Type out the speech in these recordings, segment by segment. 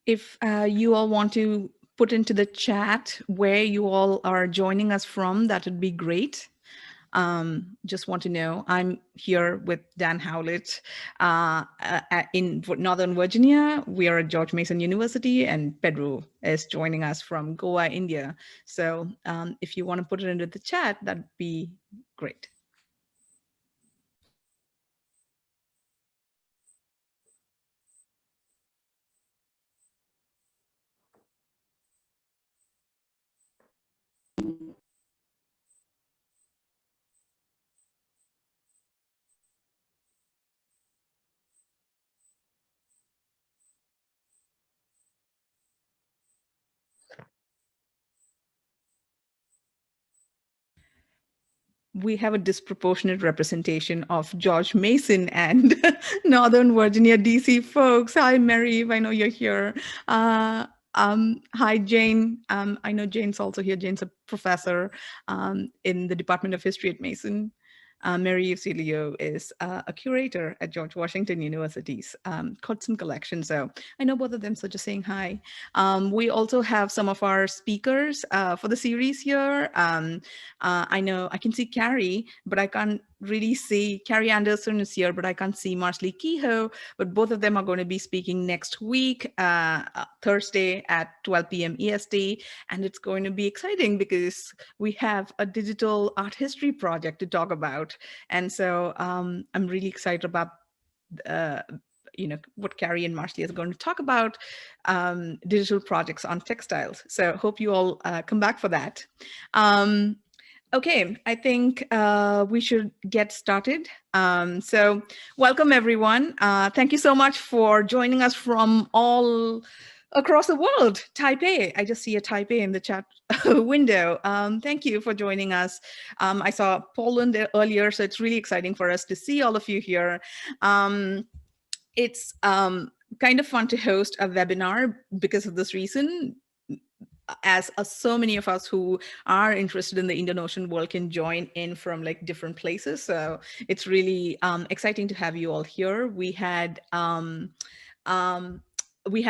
If you all want to put into the chat where you all are joining us from, that would be great. Just want to know, I'm here with Dan Howlett in Northern Virginia. We are at George Mason University, and Pedro is joining us from Goa, India. So if you want to put it into the chat, that'd be great. We have a disproportionate representation of George Mason and Northern Virginia, DC folks. Hi, Mary, I know you're here. Hi, Jane. I know Jane's also here. Jane's a professor in the Department of History at Mason. Mary Eusilio is a curator at George Washington University's Codson collection. So I know both of them, so just saying hi. We also have some of our speakers for the series here. I know I can see Carrie, but I can't really see, Carrie Anderson is here, but I can't see Marsley Kehoe, but both of them are going to be speaking next week, Thursday at 12 p.m. EST. And it's going to be exciting because we have a digital art history project to talk about. And so I'm really excited about what Carrie and Marsley is going to talk about, digital projects on textiles. So hope you all come back for that. Okay, I think we should get started. So welcome everyone. Thank you so much for joining us from all across the world. Taipei, I just see a Taipei in the chat window. Thank you for joining us. I saw Poland earlier, so it's really exciting for us to see all of you here. It's kind of fun to host a webinar because of this reason. As so many of us who are interested in the Indian Ocean world can join in from like different places. So it's really exciting to have you all here. We had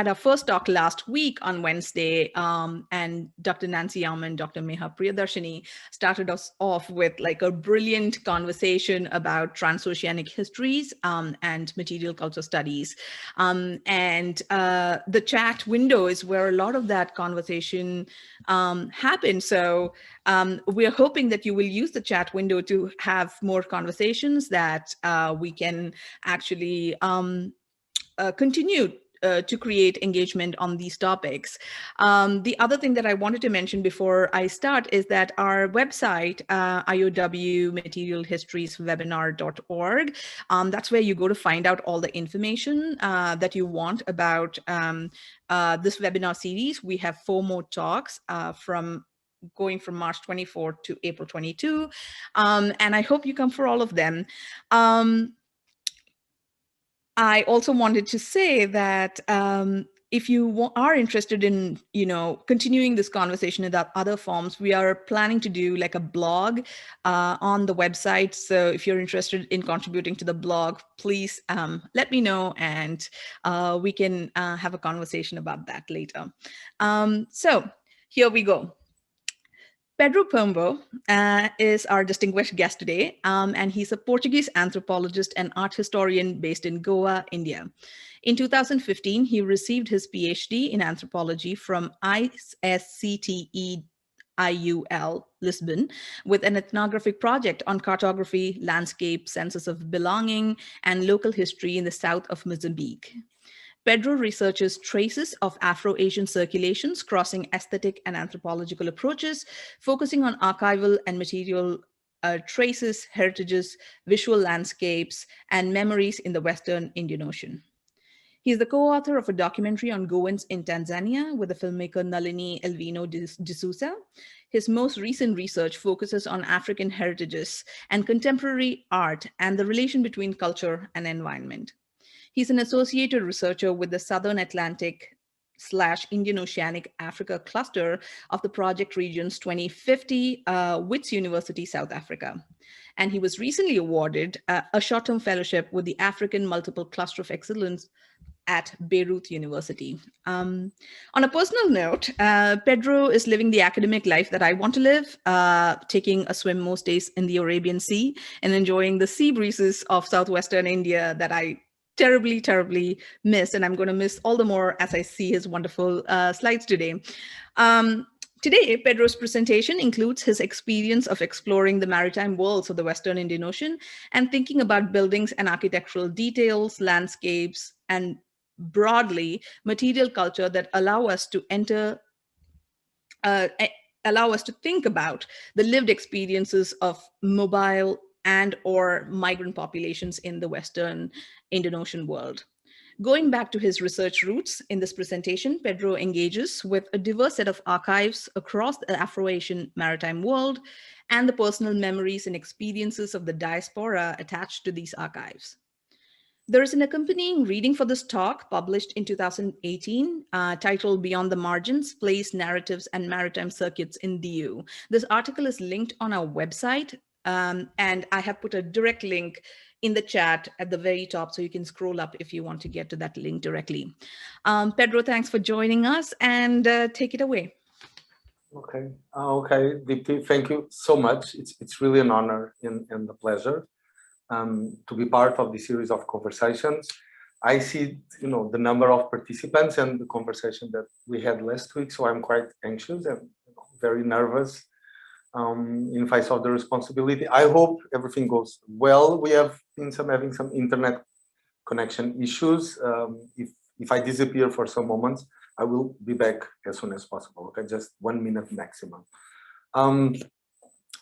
our first talk last week on Wednesday, and Dr. Nancy Yam and Dr. Meha Priyadarshini started us off with like a brilliant conversation about transoceanic histories and material culture studies. And the chat window is where a lot of that conversation happened. So we're hoping that you will use the chat window to have more conversations that we can actually continue to create engagement on these topics. The other thing that I wanted to mention before I start is that our website, iowmaterialhistorieswebinar.org, that's where you go to find out all the information that you want about this webinar series. We have 4 more talks going from March 24 to April 22, and I hope you come for all of them. I also wanted to say that if you are interested in, continuing this conversation in other forms, we are planning to do like a blog on the website. So if you're interested in contributing to the blog, please let me know, and we can have a conversation about that later. So here we go. Pedro Pombo is our distinguished guest today, and he's a Portuguese anthropologist and art historian based in Goa, India. In 2015, he received his PhD in anthropology from ISCTE-IUL, Lisbon, with an ethnographic project on cartography, landscape, census of belonging, and local history in the south of Mozambique. Pedro researches traces of Afro-Asian circulations crossing aesthetic and anthropological approaches, focusing on archival and material traces, heritages, visual landscapes, and memories in the Western Indian Ocean. He is the co-author of a documentary on Goans in Tanzania with the filmmaker Nalini Elvino D'Souza. His most recent research focuses on African heritages and contemporary art and the relation between culture and environment. He's an associated researcher with the Southern Atlantic/Indian Oceanic Africa cluster of the Project Regions 2050, Wits University, South Africa. And he was recently awarded a short-term fellowship with the African Multiple Cluster of Excellence at Beirut University. On a personal note, Pedro is living the academic life that I want to live, taking a swim most days in the Arabian Sea and enjoying the sea breezes of southwestern India that I terribly, terribly miss. And I'm going to miss all the more as I see his wonderful slides today. Today, Pedro's presentation includes his experience of exploring the maritime worlds of the Western Indian Ocean and thinking about buildings and architectural details, landscapes, and broadly material culture that allow us to allow us to think about the lived experiences of mobile and or migrant populations in the Western Indian Ocean world. Going back to his research roots, in this presentation, Pedro engages with a diverse set of archives across the Afro-Asian maritime world and the personal memories and experiences of the diaspora attached to these archives. There is an accompanying reading for this talk published in 2018 titled Beyond the Margins, Place, Narratives, and Maritime Circuits in the EU. This article is linked on our website, and I have put a direct link in the chat at the very top, so you can scroll up if you want to get to that link directly. Pedro, thanks for joining us, and take it away. Okay, Deepti, thank you so much. It's really an honor and a pleasure to be part of this series of conversations. I see, the number of participants and the conversation that we had last week, so I'm quite anxious and very nervous in face of the responsibility. I hope everything goes well. We have been having some internet connection issues. If I disappear for some moments, I will be back as soon as possible. Okay, just 1 minute maximum. I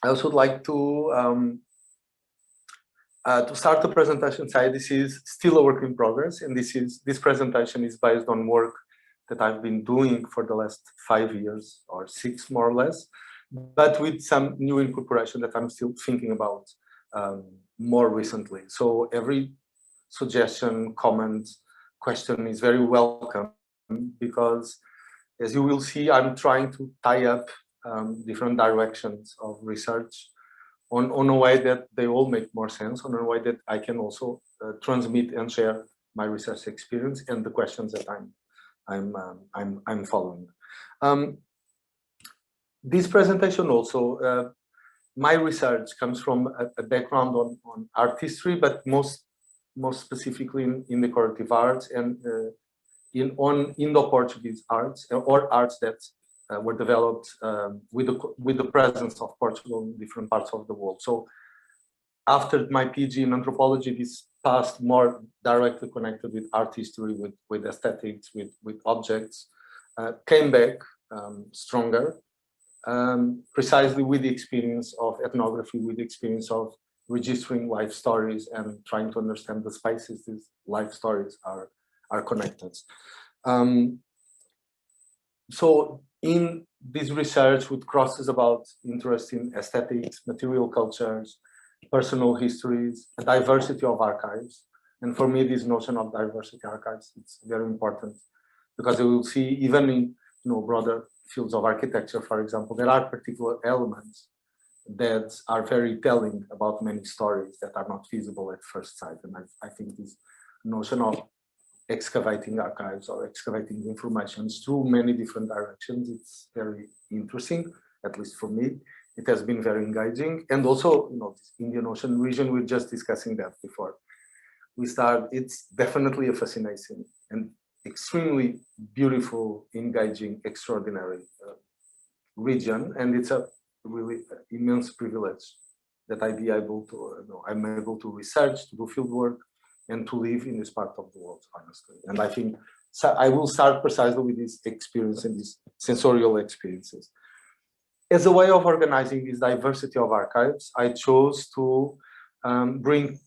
also would like to start the presentation, say this is still a work in progress, and this presentation is based on work that I've been doing for the last 5 years or 6 more or less, but with some new incorporation that I'm still thinking about more recently. So every suggestion, comment, question is very welcome, because as you will see, I'm trying to tie up different directions of research on a way that they all make more sense, on a way that I can also transmit and share my research experience and the questions that I'm following. This presentation also, my research comes from a background on art history, but most specifically in decorative arts and on Indo-Portuguese arts, or arts that were developed with the presence of Portugal in different parts of the world. So after my PhD in anthropology, this past more directly connected with art history, with aesthetics, with objects, came back stronger, precisely with the experience of ethnography, with the experience of registering life stories and trying to understand the spaces these life stories are connected. So in this research, which crosses about interest in aesthetics, material cultures, personal histories, a diversity of archives. And for me, this notion of diversity archives, it's very important, because you will see even in broader fields of architecture, for example, there are particular elements that are very telling about many stories that are not visible at first sight. And I think this notion of excavating archives or excavating information through many different directions, it's very interesting, at least for me. It has been very engaging. And also, this Indian Ocean region, we were just discussing that before we start. It's definitely a fascinating and extremely beautiful, engaging, extraordinary region. And it's a really immense privilege that I'm able to research, to do field work, and to live in this part of the world, honestly. And I think so I will start precisely with this experience and these sensorial experiences. As a way of organizing this diversity of archives, I chose to bring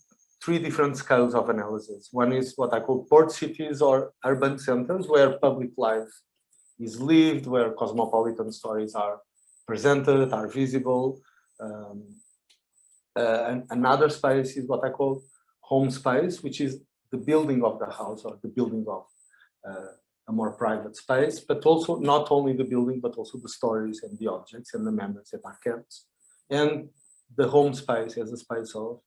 3 different scales of analysis. One is what I call port cities or urban centers, where public life is lived, where cosmopolitan stories are presented, are visible. And another space is what I call home space, which is the building of the house or the building of a more private space, but also not only the building, but also the stories and the objects and the memories that are kept. And the home space as a space of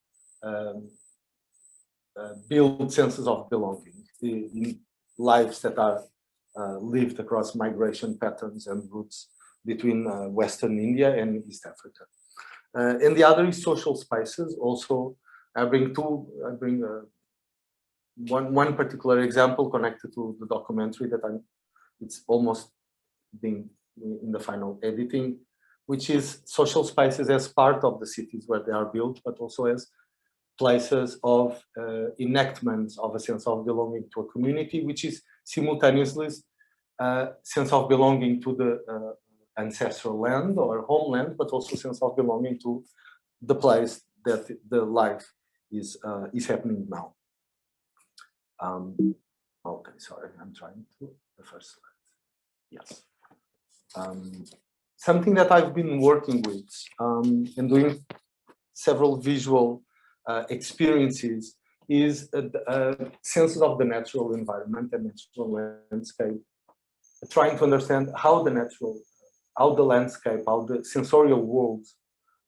build senses of belonging. lives that are lived across migration patterns and routes between Western India and East Africa. And the other is social spaces. Also, I bring one particular example connected to the documentary that it's almost being in the final editing, which is social spaces as part of the cities where they are built, but also as places of enactments of a sense of belonging to a community, which is simultaneously a sense of belonging to the ancestral land or homeland, but also sense of belonging to the place that the life is happening now. Okay, sorry, I'm trying to the first slide. Yes. Something that I've been working with and doing several visual experiences is senses of the natural environment and natural landscape, trying to understand how the landscape, how the sensorial world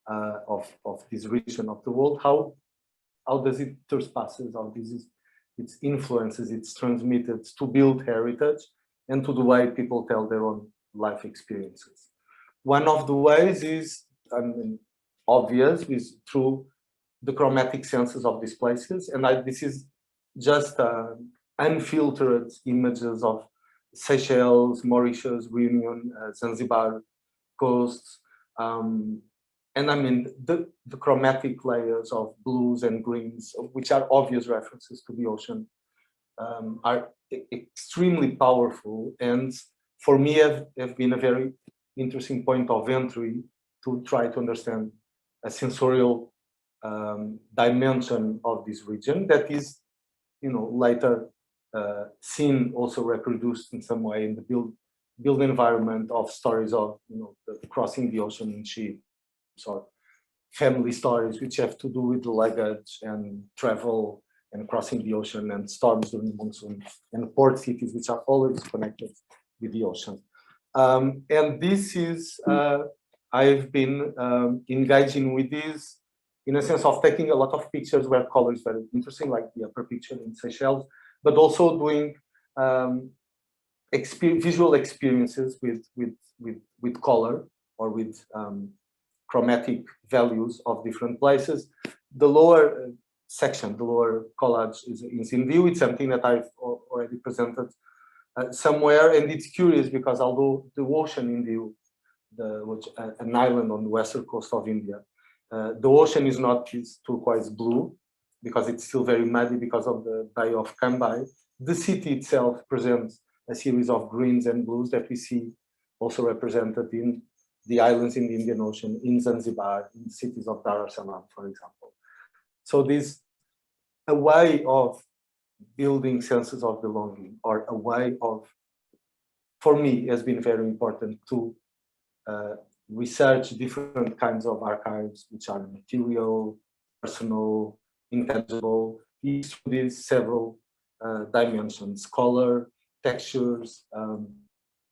of this region of the world, how does it trespasses, how this is its influences, it's transmitted to build heritage and to the way people tell their own life experiences. One of the ways is obvious, is through the chromatic senses of these places, and this is just unfiltered images of Seychelles, Mauritius, Reunion, Zanzibar coasts, and I mean the chromatic layers of blues and greens, which are obvious references to the ocean, are extremely powerful, and for me have been a very interesting point of entry to try to understand a sensorial dimension of this region that is, later seen also reproduced in some way in the build environment of stories of, crossing the ocean in ships or family stories which have to do with luggage and travel and crossing the ocean and storms during the monsoon and port cities which are always connected with the ocean. And this is, I've been engaging with this in a sense of taking a lot of pictures where color is very interesting, like the upper picture in Seychelles, but also doing visual experiences with color or with chromatic values of different places. The lower section, the lower collage is in view. It's something that I've already presented somewhere, and it's curious because although the ocean in view, an island on the western coast of India, the ocean is not this turquoise blue because it's still very muddy because of the Bay of Cambay. The city itself presents a series of greens and blues that we see also represented in the islands in the Indian Ocean, in Zanzibar, in the cities of Darussalam, for example. So this a way of building senses of belonging, or a way of, for me, has been very important to research different kinds of archives, which are material, personal, intangible, each of these several dimensions: color, textures,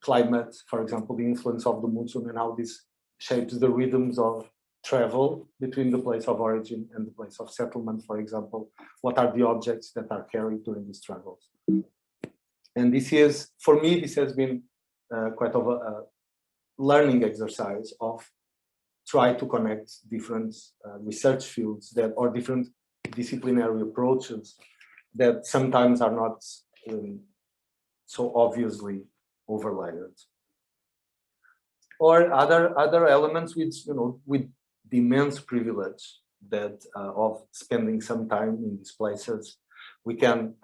climate, for example, the influence of the monsoon and how this shapes the rhythms of travel between the place of origin and the place of settlement, for example. What are the objects that are carried during these travels? And this is, for me, this has been quite of a learning exercise of try to connect different research fields that, or different disciplinary approaches that sometimes are not so obviously overlaid. Or other elements which, with the immense privilege that of spending some time in these places, we can,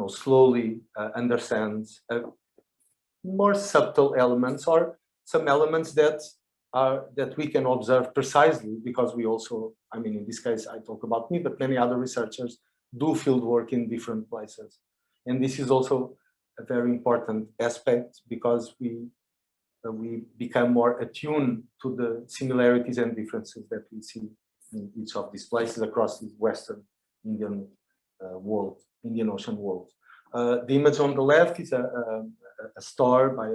slowly understand more subtle elements, or some elements that we can observe precisely because we also, I mean, in this case, I talk about me, but many other researchers do field work in different places. And this is also a very important aspect because we become more attuned to the similarities and differences that we see in each of these places across the Western Indian world, Indian Ocean world. The image on the left is a store by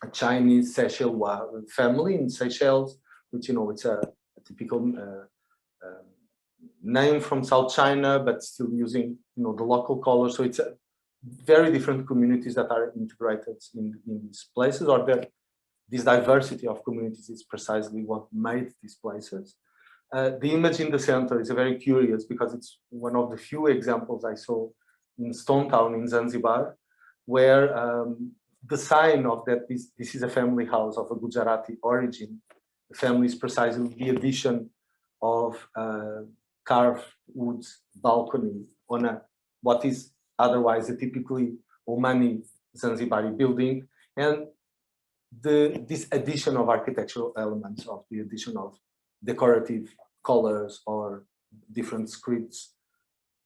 a Chinese Seychelles family in Seychelles, which, it's a typical name from South China, but still using the local color. So it's a very different communities that are integrated in these places, or that this diversity of communities is precisely what made these places. The image in the center is very curious because it's one of the few examples I saw in Stone Town in Zanzibar, where the sign of that this is a family house of a Gujarati origin. The family is precisely the addition of carved wood balcony on what is otherwise a typically Omani Zanzibari building, and this addition of architectural elements, of the addition of decorative colors or different scripts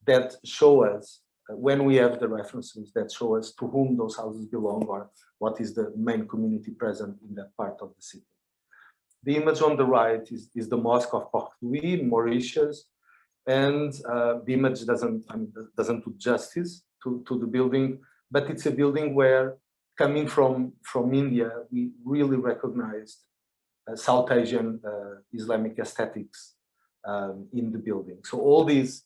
that show us, when we have the references that show us to whom those houses belong or what is the main community present in that part of the city. The image on the right is the Mosque of Portuguese in Mauritius, and the image doesn't do justice to the building, but it's a building where, coming from India, we really recognized South Asian Islamic aesthetics in the building. So all these,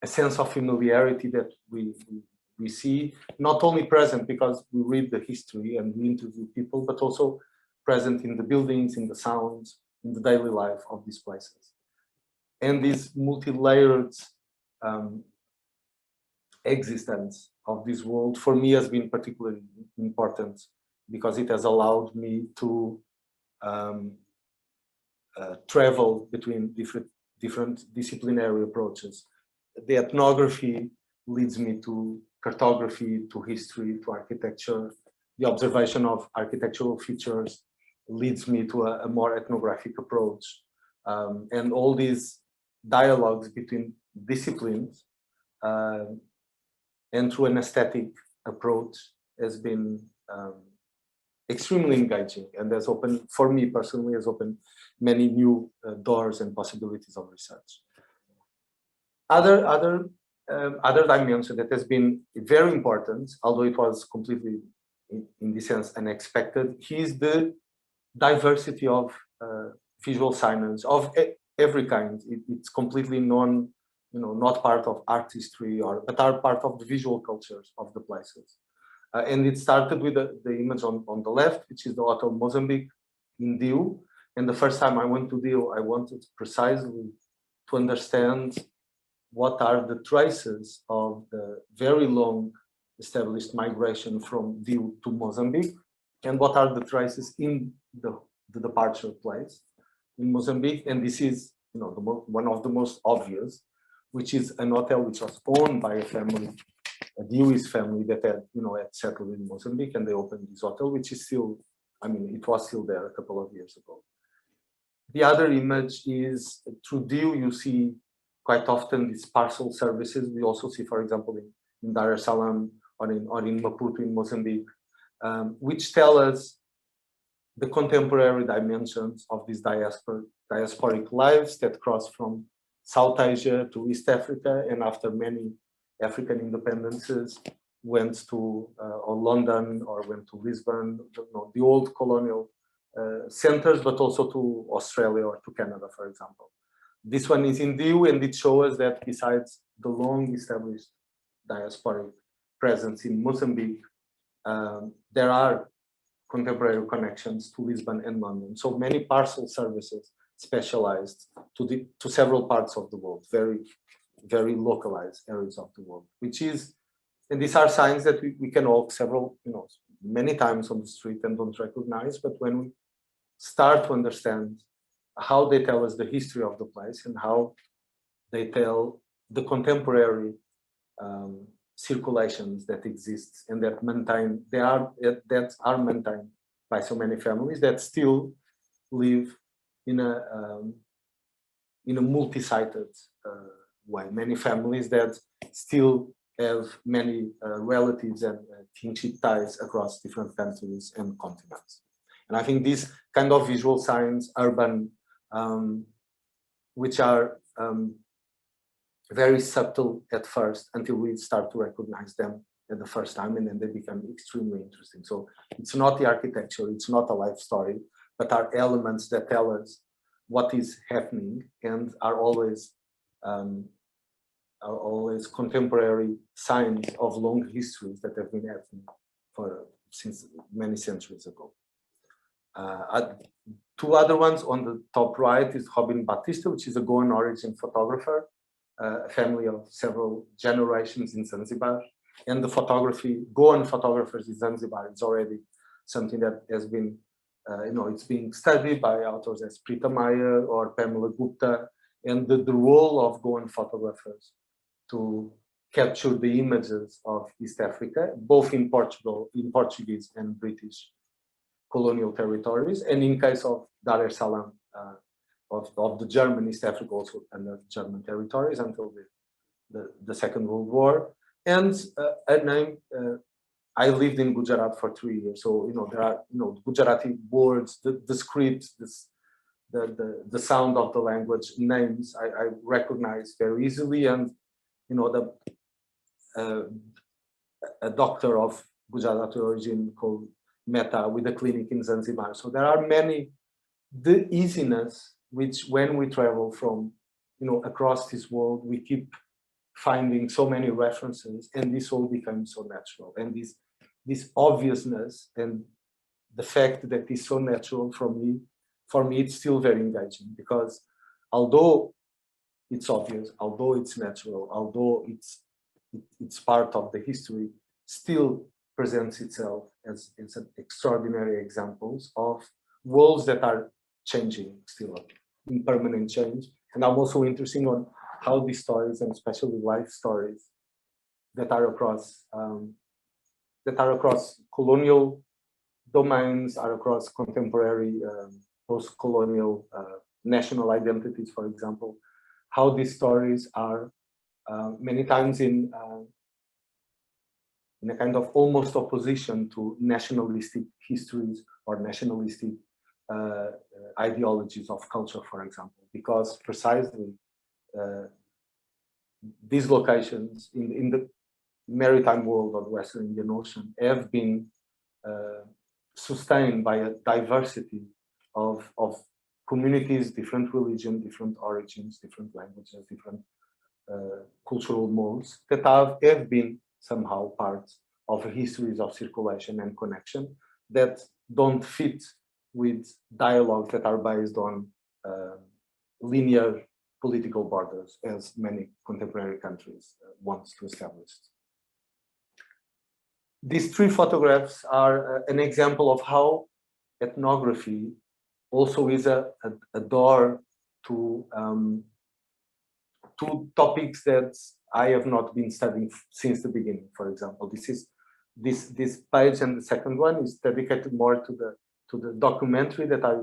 a sense of familiarity that we see, not only present because we read the history and we interview people, but also present in the buildings, in the sounds, in the daily life of these places. And this multi-layered existence of this world, for me, has been particularly important because it has allowed me to travel between different disciplinary approaches. The ethnography leads me to cartography, to history, to architecture. The observation of architectural features leads me to a more ethnographic approach. And all these dialogues between disciplines and through an aesthetic approach has been extremely engaging, and has opened, for me personally, has opened many new doors and possibilities of research. Other dimension that has been very important, although it was completely, in this sense, unexpected, is the diversity of visual signage of every kind. It's completely not part of art history, but are part of the visual cultures of the places. And it started with the image on the left, which is the Hotel Mozambique in Diu. And the first time I went to Diu, I wanted precisely to understand what are the traces of the very long established migration from Diu to Mozambique, and what are the traces in the departure place in Mozambique. And this is one of the most obvious, which is an hotel which was owned by a family, a Dewey's family that had settled in Mozambique, and they opened this hotel, which is still, it was still there a couple of years ago. The other image is through Dew, you see quite often these parcel services. We also see, for example, in Darussalam or in Maputo in Mozambique, which tell us the contemporary dimensions of these diasporic lives that cross from South Asia to East Africa, and after many African independences went to London or went to Lisbon, the old colonial centers, but also to Australia or to Canada, for example. This one is in Diu, and it shows us that besides the long established diasporic presence in Mozambique, there are contemporary connections to Lisbon and London. So many parcel services specialized to several parts of the world, very, very localized areas of the world, and these are signs that we can walk many times on the street and don't recognize, but when we start to understand how they tell us the history of the place and how they tell the contemporary circulations that exist and that are maintained by so many families that still live in a multi-sited way. Many families that still have many relatives and kinship ties across different countries and continents. And I think these kind of visual signs, urban, which are very subtle at first until we start to recognize them at the first time, and then they become extremely interesting. So it's not the architecture, it's not a life story, but are elements that tell us what is happening and are always are always contemporary signs of long histories that have been happening since many centuries ago. Two other ones on the top right is Hobin Batista, which is a Goan origin photographer, a family of several generations in Zanzibar. And the Goan photographers in Zanzibar is already something that has been, it's being studied by authors as Prita Meyer or Pamela Gupta, and the role of Goan photographers to capture the images of East Africa, both in Portuguese and British colonial territories, and in case of Darussalam, of the German East Africa, also under German territories until the Second World War. And I lived in Gujarat for 3 years, so there are Gujarati words, the scripts, the sound of the language, names I recognize very easily, and a doctor of Gujarati origin called Mehta with a clinic in Zanzibar. So there are many, the easiness which when we travel from, across this world, we keep finding so many references, and this all becomes so natural. And this obviousness and the fact that it's so natural for me, it's still very engaging, because although it's obvious, although it's natural, although it's part of the history, still presents itself as an extraordinary examples of worlds that are changing, still in permanent change. And I'm also interested on how these stories, and especially life stories that are across colonial domains, are across contemporary post-colonial national identities, for example, how these stories are many times in a kind of almost opposition to nationalistic histories or nationalistic ideologies of culture, for example, because precisely these locations in the maritime world of the Western Indian Ocean have been sustained by a diversity of communities, different religion, different origins, different languages, different cultural modes that have been somehow part of histories of circulation and connection that don't fit with dialogues that are based on linear political borders, as many contemporary countries want to establish. These three photographs are an example of how ethnography also is a door to topics that I have not been studying since the beginning. For example, this page, and the second one is dedicated more to the documentary that I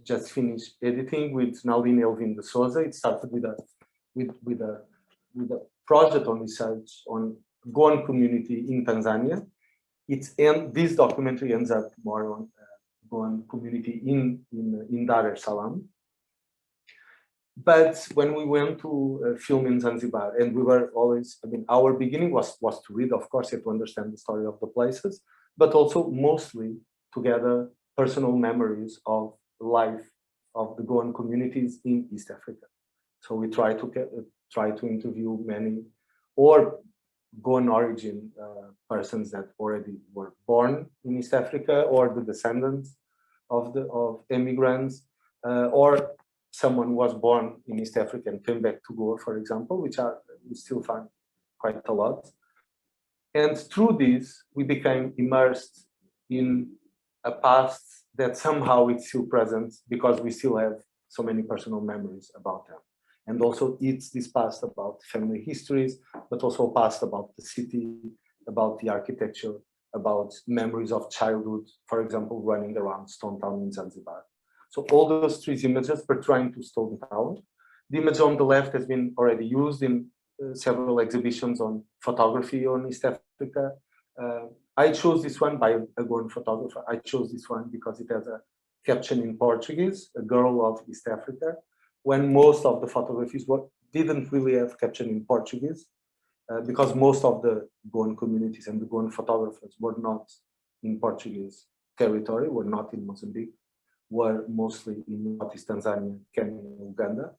just finished editing with Nalini Elvin de Souza. It started with a project on research on Goan community in Tanzania. This documentary ends up more on Goan community in Darussalam. But when we went to film in Zanzibar, and we were always, our beginning was to read, of course, to understand the story of the places, but also mostly to gather personal memories of life of the Goan communities in East Africa. So we try to interview many or Goan origin persons that already were born in East Africa, or the descendants of immigrants, or someone was born in East Africa and came back to Goa, for example, which we still find quite a lot. And through this, we became immersed in a past that somehow it's still present, because we still have so many personal memories about them. And also it's this past about family histories, but also past about the city, about the architecture, about memories of childhood, for example, running around Stone Town in Zanzibar. So all those three images pertain to Stone Town. The image on the left has been already used in several exhibitions on photography on East Africa. I chose this one by a Goan photographer. I chose this one because it has a caption in Portuguese, a girl of East Africa, when most of the photographies didn't really have caption in Portuguese, because most of the Goan communities and the Goan photographers were not in Portuguese territory, were not in Mozambique, were mostly in Northeast Tanzania, Kenya, and Uganda.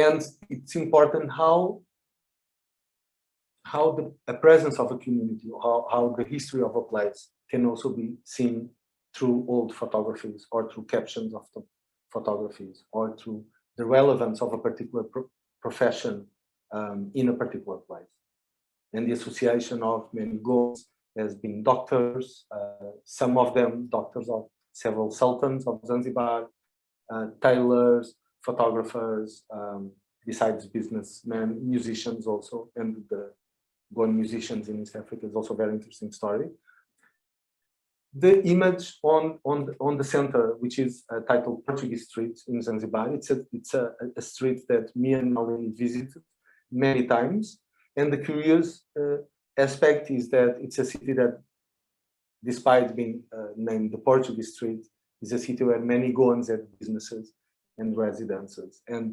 And it's important how the presence of a community, how the history of a place can also be seen through old photographies or through captions of the photographies or through the relevance of a particular profession in a particular place. And the association of many Goans has been doctors, some of them doctors of several sultans of Zanzibar, tailors, photographers, besides businessmen, musicians also, and the Goan musicians in East Africa is also a very interesting story. The image on the center, which is titled Portuguese Street in Zanzibar, it's a street that me and Malini visited many times. And the curious aspect is that it's a city that, despite being named the Portuguese Street, is a city where many Goans have businesses and residences. And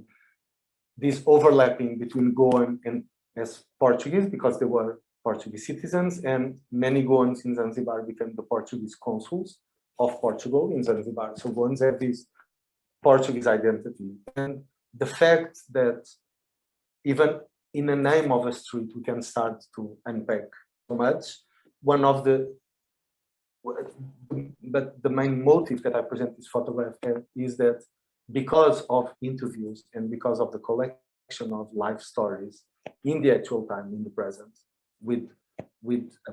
this overlapping between Goan and as Portuguese, because they were Portuguese citizens, and many Goans in Zanzibar became the Portuguese consuls of Portugal in Zanzibar. So Goans have this Portuguese identity. And the fact that even in the name of a street, we can start to unpack so much. But the main motive that I present this photograph is that because of interviews and because of the collection of life stories in the actual time, in the present, with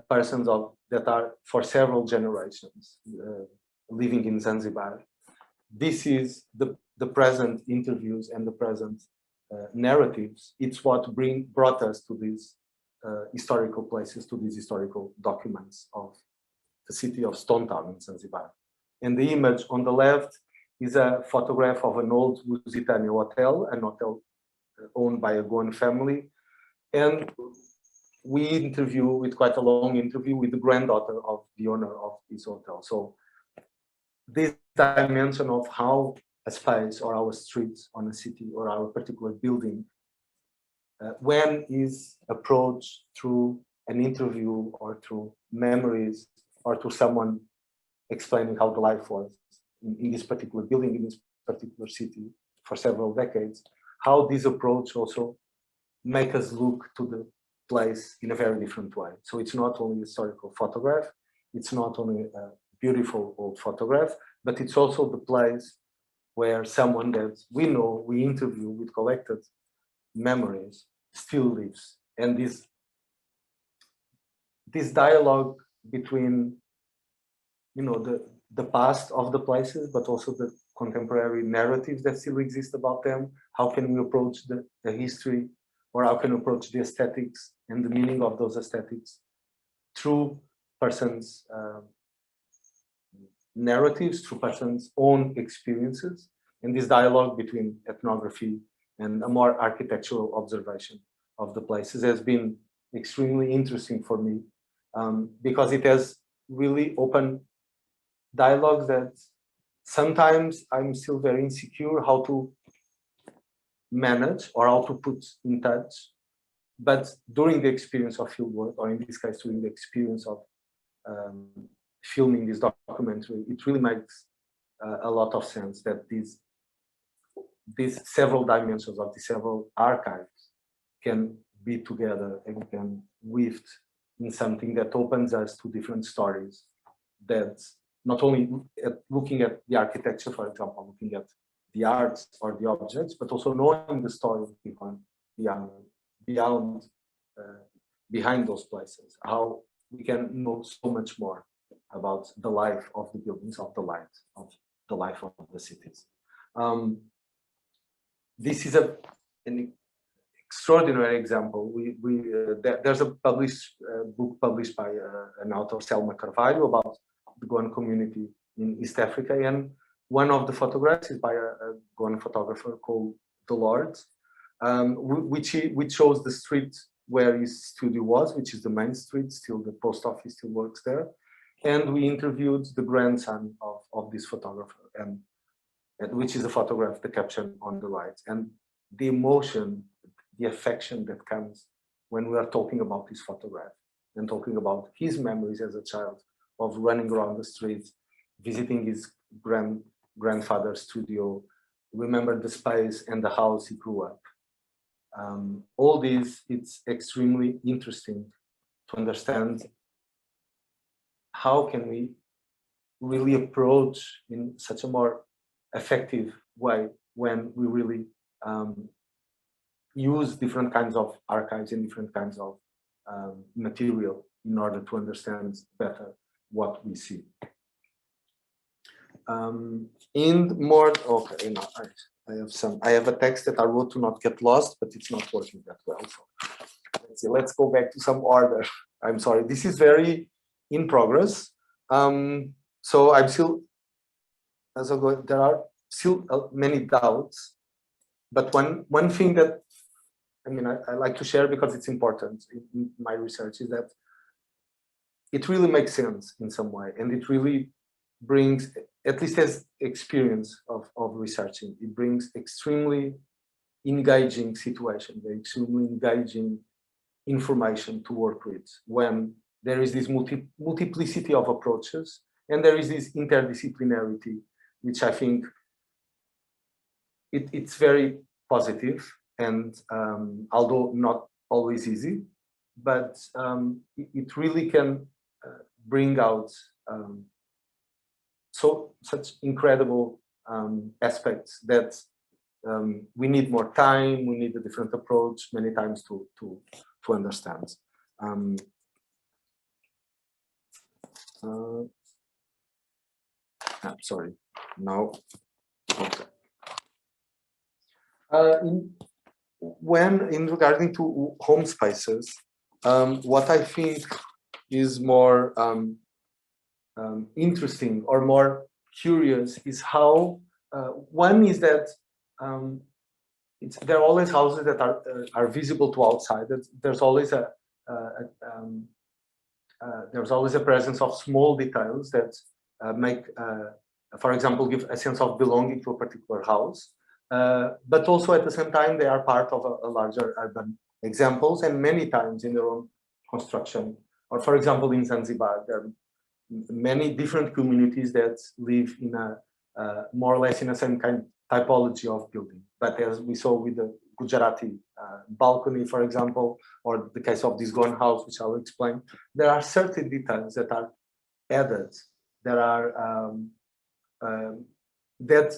persons that are for several generations living in Zanzibar, this is the present interviews and the present narratives. It's what brought us to these historical places, to these historical documents of the city of Stone Town in Zanzibar. And the image on the left is a photograph of an old Lusitania hotel, an hotel owned by a Goan family. And we interview with quite a long interview with the granddaughter of the owner of this hotel. So this dimension of how a space or our streets on a city or our particular building, when is approached through an interview or through memories or to someone explaining how the life was in this particular building, in this particular city for several decades, how this approach also make us look to the place in a very different way. So it's not only a historical photograph, it's not only a beautiful old photograph, but it's also the place where someone that we know, we interview with collected memories still lives. And this dialogue between, you know, the past of the places, but also the contemporary narratives that still exist about them. How can we approach the history, or how can we approach the aesthetics and the meaning of those aesthetics through persons' narratives, through persons' own experiences, and this dialogue between ethnography and a more architectural observation of the places has been extremely interesting for me, because it has really opened dialogues that sometimes I'm still very insecure how to manage or how to put in touch. But during the experience of fieldwork, or in this case, during the experience of filming this documentary, it really makes a lot of sense that these several dimensions of the several archives can be together and can weave in something that opens us to different stories. That's not only looking at the architecture, for example, looking at the arts or the objects, but also knowing the story behind those places, how we can know so much more about the life of the buildings, of the life of the cities. This is an extraordinary example. There's a book published by an author, Selma Carvalho, about the Goan community in East Africa, and one of the photographs is by a Goan photographer called The Lords, which shows the street where his studio was, which is the main street. Still, the post office still works there, and we interviewed the grandson of this photographer, and which is a photograph, the caption on the right, and the emotion, the affection that comes when we are talking about this photograph and talking about his memories as a child of running around the streets, visiting his grandfather's studio, remember the space and the house he grew up. all this, it's extremely interesting to understand how can we really approach in such a more effective way when we really use different kinds of archives and different kinds of material in order to understand better what we see. In more, okay, no, I have a text that I wrote to not get lost, but it's not working that well. So let's go back to some order. I'm sorry, this is very in progress. So I'm still, there are still many doubts, but one thing that I like to share because it's important in my research is that it really makes sense in some way, and it really brings, at least as experience of researching, it brings extremely engaging situations, extremely engaging information to work with when there is this multiplicity of approaches and there is this interdisciplinarity, which I think it's very positive, and although not always easy, but it really can bring out such incredible aspects that we need more time, we need a different approach many times to understand. Sorry, now. Okay. In regarding to home spaces, what I think is more interesting or more curious is how one is that there are always houses that are visible to outsiders. There's always a presence of small details that make, for example, give a sense of belonging to a particular house. But also at the same time, they are part of a larger urban examples, and many times in their own construction. Or for example, in Zanzibar, there are many different communities that live in a more or less in the same kind of typology of building. But as we saw with the Gujarati balcony, for example, or the case of this Goan house, which I'll explain, there are certain details that are added, that are that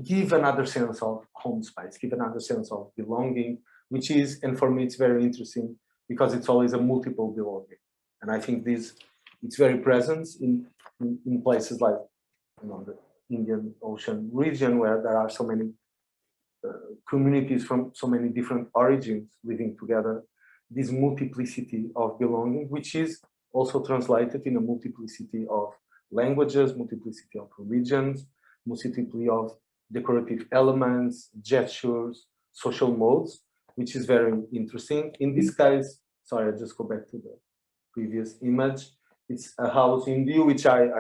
give another sense of home space, give another sense of belonging, which is, and for me, it's very interesting because it's always a multiple belonging. And I think it's very present in places like the Indian Ocean region, where there are so many communities from so many different origins living together. This multiplicity of belonging, which is also translated in a multiplicity of languages, multiplicity of religions, multiplicity of decorative elements, gestures, social modes, which is very interesting. In this case, sorry, I'll just go back to the previous image. It's a house in view, which I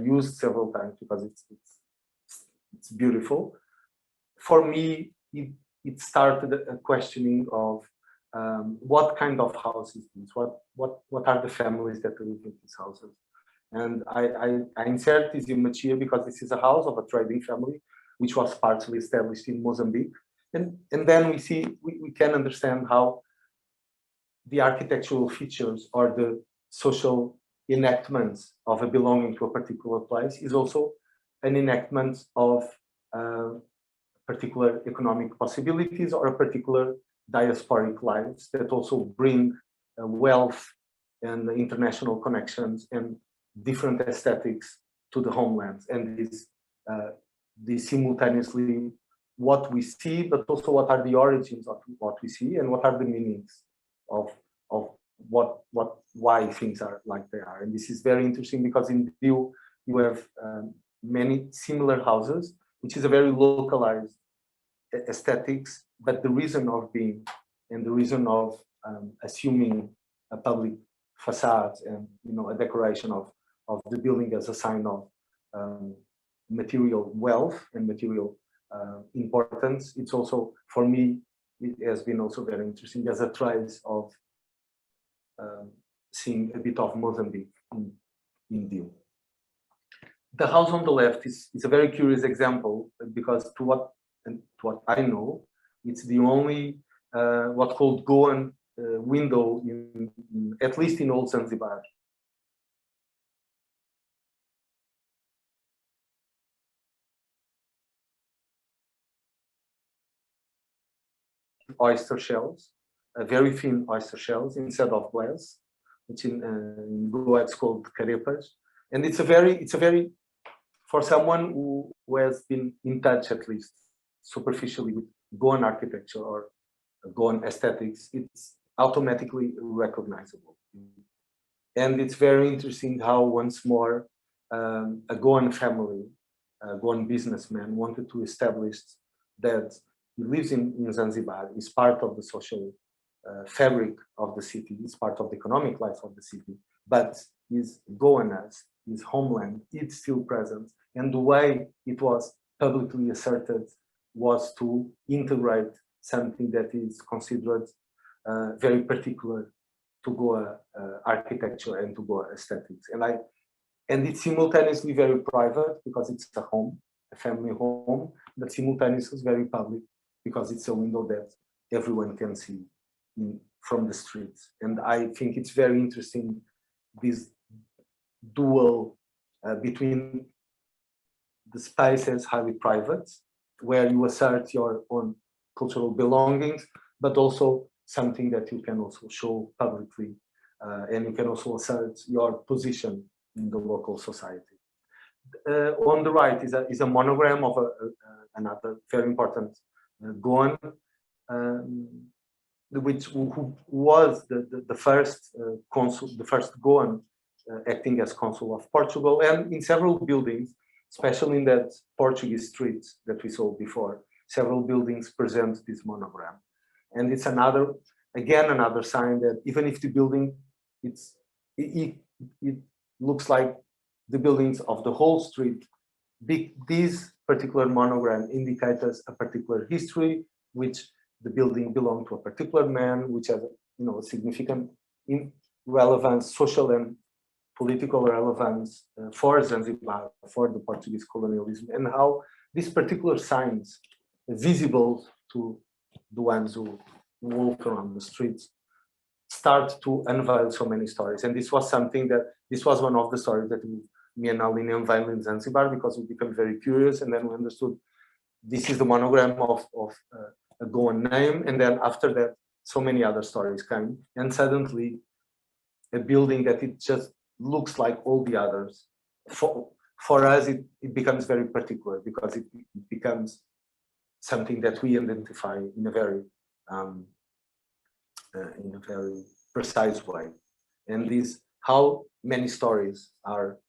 used several times because it's beautiful. For me, it started a questioning of what kind of house is this? What are the families that live in these houses? And I insert this image here because this is a house of a trading family, which was partially established in Mozambique. And then we can understand how the architectural features or the social enactments of a belonging to a particular place is also an enactment of particular economic possibilities or a particular diasporic lives that also bring wealth and international connections and different aesthetics to the homelands. And this simultaneously what we see, but also what are the origins of what we see and what are the meanings of why things are like they are. And this is very interesting because in view you have many similar houses, which is a very localized aesthetics, but the reason of being and the reason of assuming a public facade and a decoration of the building as a sign of material wealth and material importance. It's also, for me, it has been also very interesting as a trace of seeing a bit of Mozambique in view. The house on the left is a very curious example because to what I know, It's the only what called Goan window at least in old Zanzibar. Oyster shells, very thin oyster shells instead of glass, which in Goa it's called carepas. And it's a very, for someone who has been in touch at least superficially with Goan architecture or Goan aesthetics, it's automatically recognizable. And it's very interesting how once more a Goan family, a Goan businessman wanted to establish that he lives in Zanzibar, is part of the social fabric of the city, is part of the economic life of the city, but his Goanness, his homeland, is still present. And the way it was publicly asserted was to integrate something that is considered very particular to Goa architecture and to Goa aesthetics. And it's simultaneously very private because it's a home, a family home, but simultaneously very public because it's a window that everyone can see from the streets. And I think it's very interesting, this dual between the space as highly private, where you assert your own cultural belongings, but also something that you can also show publicly, and you can also assert your position in the local society. On the right is a monogram of another very important Goan, who was the first consul, the first Goan acting as consul of Portugal, and in several buildings, especially in that Portuguese street that we saw before, several buildings present this monogram. And it's another sign that even if the building, it looks like the buildings of the whole street, this particular monogram indicates a particular history, which the building belonged to a particular man, which has a significant relevance, social and political relevance for Zanzibar, for the Portuguese colonialism, and how these particular signs, visible to the ones who walk around the streets, start to unveil so many stories. And this was one of the stories that me and Aline unveiled in Zanzibar, because we became very curious, and then we understood this is the monogram of a Goan name, and then after that, so many other stories came, and suddenly a building that it just looks like all the others. For us, it becomes very particular because it becomes something that we identify in a very precise way. And how many stories are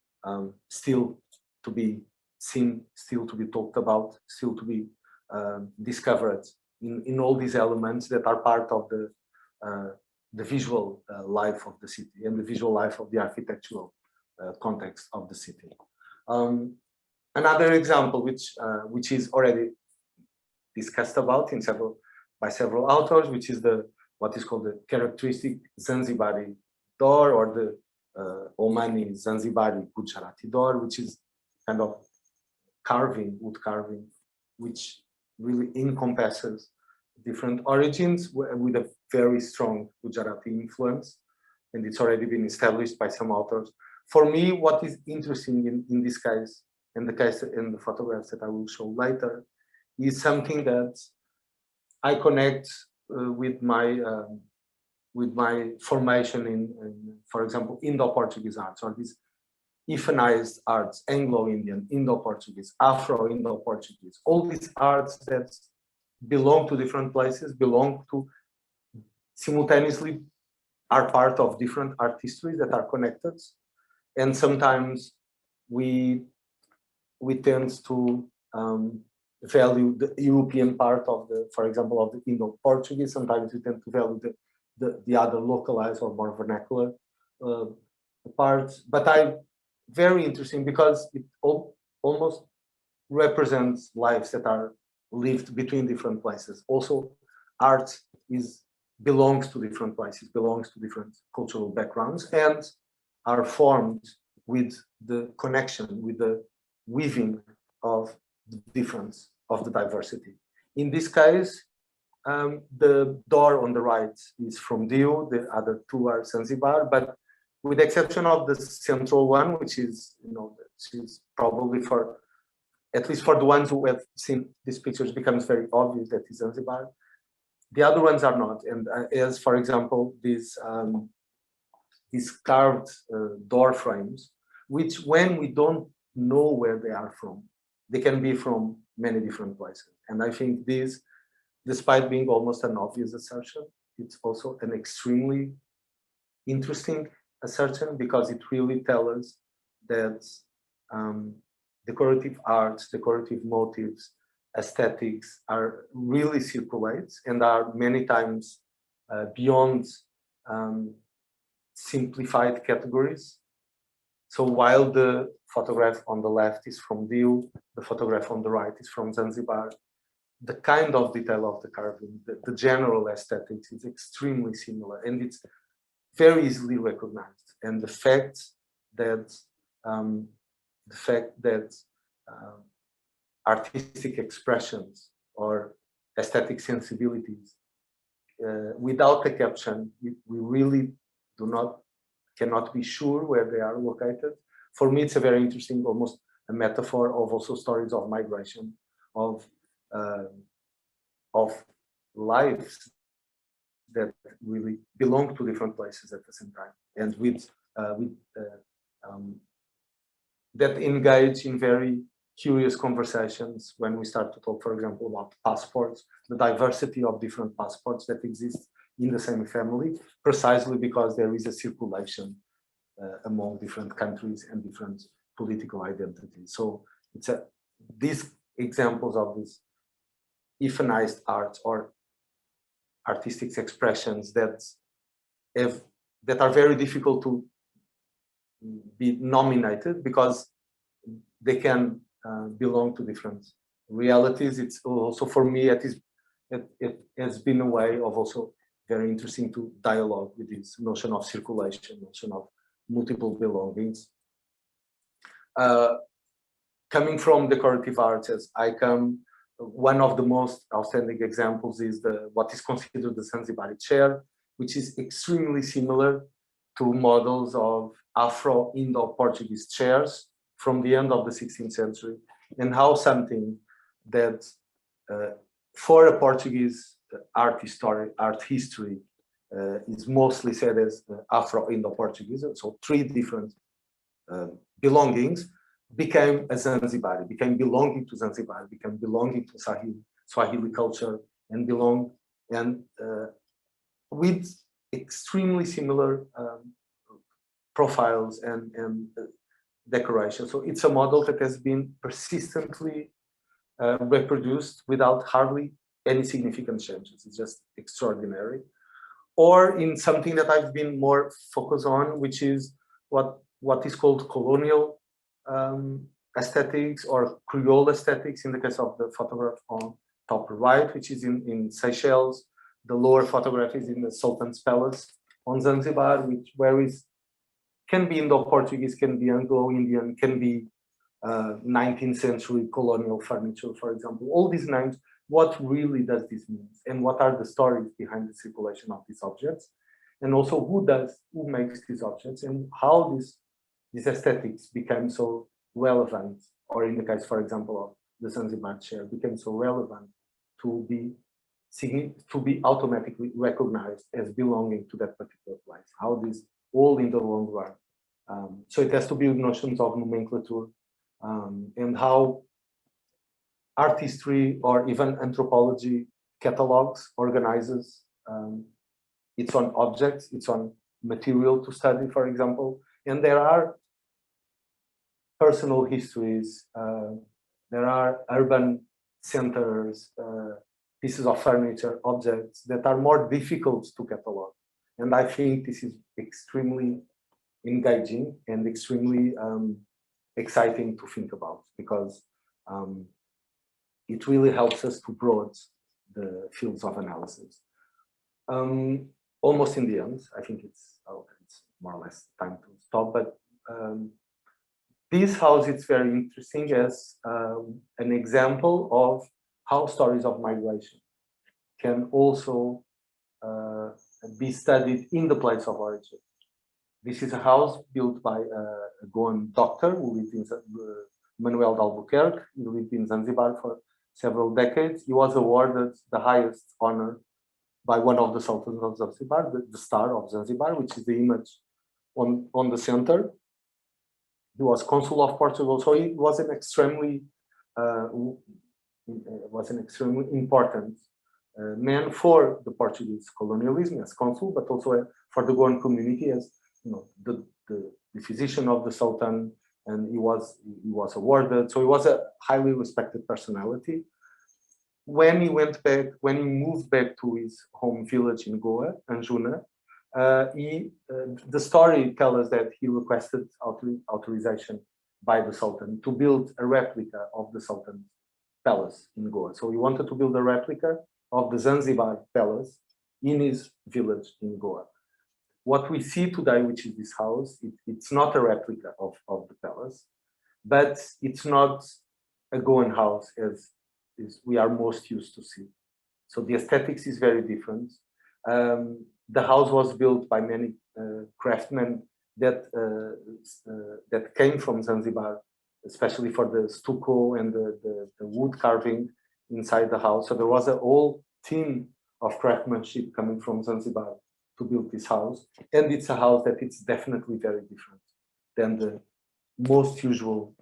still to be seen, still to be talked about, still to be discovered in all these elements that are part of the visual life of the city and the visual life of the architectural context of the city. Another example, which is already discussed about by several authors, which is what is called the characteristic Zanzibari door, or the Omani Zanzibari Gujarati door, which is kind of wood carving, which really encompasses different origins with a very strong Gujarati influence, and it's already been established by some authors. For me, what is interesting in this case, and the photographs that I will show later, is something that I connect with my formation in, for example, Indo-Portuguese arts, or these Ifanized arts, Anglo-Indian, Indo-Portuguese, Afro-Indo-Portuguese, all these arts that belong to different places, simultaneously are part of different art histories that are connected. And sometimes we tend to value the European part of for example, of the Indo-Portuguese. Sometimes we tend to value the other localized or more vernacular parts. But very interesting because it almost represents lives that are lived between different places. Also, art belongs to different places, belongs to different cultural backgrounds, and are formed with the connection, with the weaving of the difference, of the diversity. In this case, The door on the right is from Dio, the other two are Zanzibar, but with the exception of the central one, which is, which is probably for, at least for the ones who have seen these pictures, becomes very obvious that is Zanzibar. The other ones are not, and as for example, these carved door frames, which when we don't know where they are from, they can be from many different places. And I think this, despite being almost an obvious assertion, it's also an extremely interesting assertion, because it really tells us that decorative arts, decorative motives, aesthetics are really circulates and are many times beyond simplified categories. So while the photograph on the left is from Dio, the photograph on the right is from Zanzibar, the kind of detail of the carving, the general aesthetics is extremely similar, and it's very easily recognized. And the fact that artistic expressions or aesthetic sensibilities, without a caption, we really cannot be sure where they are located. For me, it's a very interesting, almost a metaphor of also stories of migration, of lives that really belong to different places at the same time, and that engage in very curious conversations when we start to talk, for example, about passports, the diversity of different passports that exist in the same family, precisely because there is a circulation among different countries and different political identities. So it's these examples of this ephenicized art or artistic expressions that are very difficult to be nominated, because they can belong to different realities. It's also, for me, it has been a way of also very interesting to dialogue with this notion of circulation, notion of multiple belongings. Coming from decorative arts as I come, one of the most outstanding examples is what is considered the Zanzibari chair, which is extremely similar to models of Afro-Indo-Portuguese chairs from the end of the 16th century, and how something that for a Portuguese art history is mostly said as Afro-Indo-Portuguese, so three different belongings, became a Zanzibari, became belonging to Zanzibar, became belonging to Swahili culture, and with extremely similar profiles and decoration. So it's a model that has been persistently reproduced without hardly any significant changes. It's just extraordinary. Or in something that I've been more focused on, which is what is called colonial aesthetics or Creole aesthetics in the case of the photograph on top right, which is in Seychelles. The lower photograph is in the Sultan's Palace on Zanzibar, can be Indo-Portuguese, can be Anglo-Indian, can be 19th century colonial furniture, for example. All these names, what really does this mean? And what are the stories behind the circulation of these objects? And also who makes these objects, and how these aesthetics became so relevant, or in the case, for example, of the Zanzibar chair, became so relevant to be automatically recognized as belonging to that particular place. How this all in the long run. So it has to be with notions of nomenclature, and how art history or even anthropology catalogs, organizes its own objects, its own material to study, for example. And there are personal histories, there are urban centers, pieces of furniture, objects that are more difficult to catalog. And I think this is extremely engaging and extremely exciting to think about, because it really helps us to broaden the fields of analysis. Almost in the end, I think it's more or less time to stop, but this house is very interesting as an example of how stories of migration can also be studied in the place of origin. This is a house built by a Goan doctor who lived in Manuel de Albuquerque. He lived in Zanzibar for several decades. He was awarded the highest honor by one of the sultans of Zanzibar, the Star of Zanzibar, which is the image on the center. He was consul of Portugal, so he was an extremely important man for the Portuguese colonialism as consul, but also for the Goan community as the physician of the Sultan, and he was awarded. So he was a highly respected personality. When he moved back to his home village in Goa, Anjuna, the story tells us that he requested authorization by the Sultan to build a replica of the Sultan's palace in Goa. So he wanted to build a replica of the Zanzibar palace in his village in Goa. What we see today, which is this house, it's not a replica of the palace, but it's not a Goan house as we are most used to see. So the aesthetics is very different. The house was built by many craftsmen that came from Zanzibar, especially for the stucco and the wood carving inside the house. So there was a whole team of craftsmanship coming from Zanzibar to build this house. And it's a house that it's definitely very different than the most usual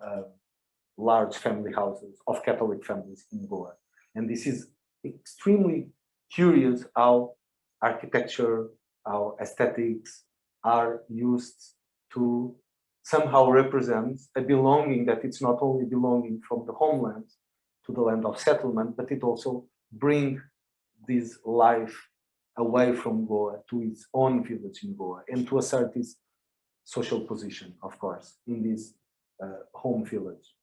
large family houses of Catholic families in Goa. And this is extremely curious how architecture, how aesthetics are used to somehow represent a belonging that it's not only belonging from the homeland to the land of settlement, but it also brings this life away from Goa to its own village in Goa and to assert its social position, of course, in this home village.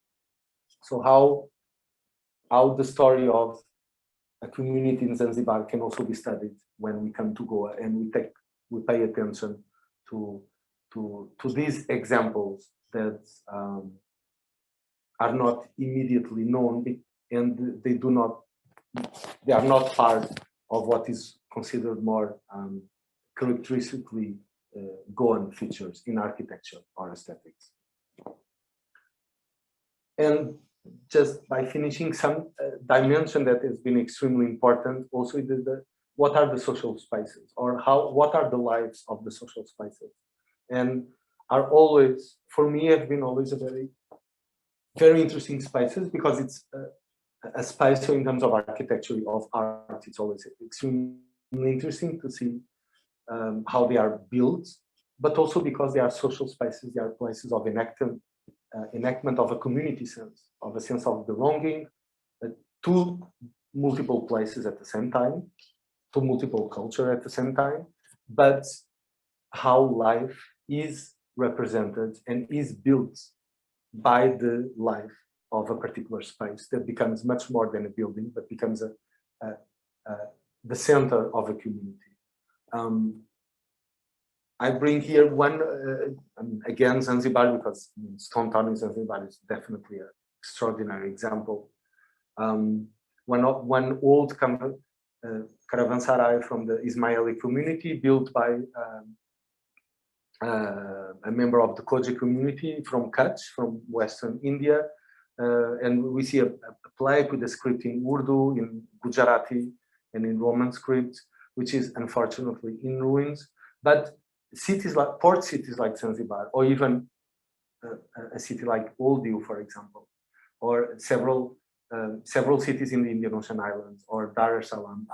So how the story of a community in Zanzibar can also be studied when we come to Goa and we pay attention to these examples that are not immediately known, and they are not part of what is considered more characteristically Goan features in architecture or aesthetics. And just by finishing, some dimension that has been extremely important also is what are the social spaces, or what are the lives of the social spaces, and are always, for me, have been always a very, very interesting spaces, because it's a space in terms of architecture, of art. It's always extremely interesting to see how they are built, but also because they are social spaces, they are places of enactment of a community sense, of a sense of belonging to multiple places at the same time, to multiple culture at the same time, but how life is represented and is built by the life of a particular space that becomes much more than a building, but becomes the center of a community. I bring here one, again, Zanzibar, because Stone Town in Zanzibar is definitely an extraordinary example. One old caravanserai from the Ismaili community, built by a member of the Koji community from Kutch, from Western India. And we see a plaque with a script in Urdu, in Gujarati, and in Roman script, which is unfortunately in ruins. But port cities like Zanzibar, or even a city like Olduvai, for example, or several cities in the Indian Ocean Islands, or Darussalam,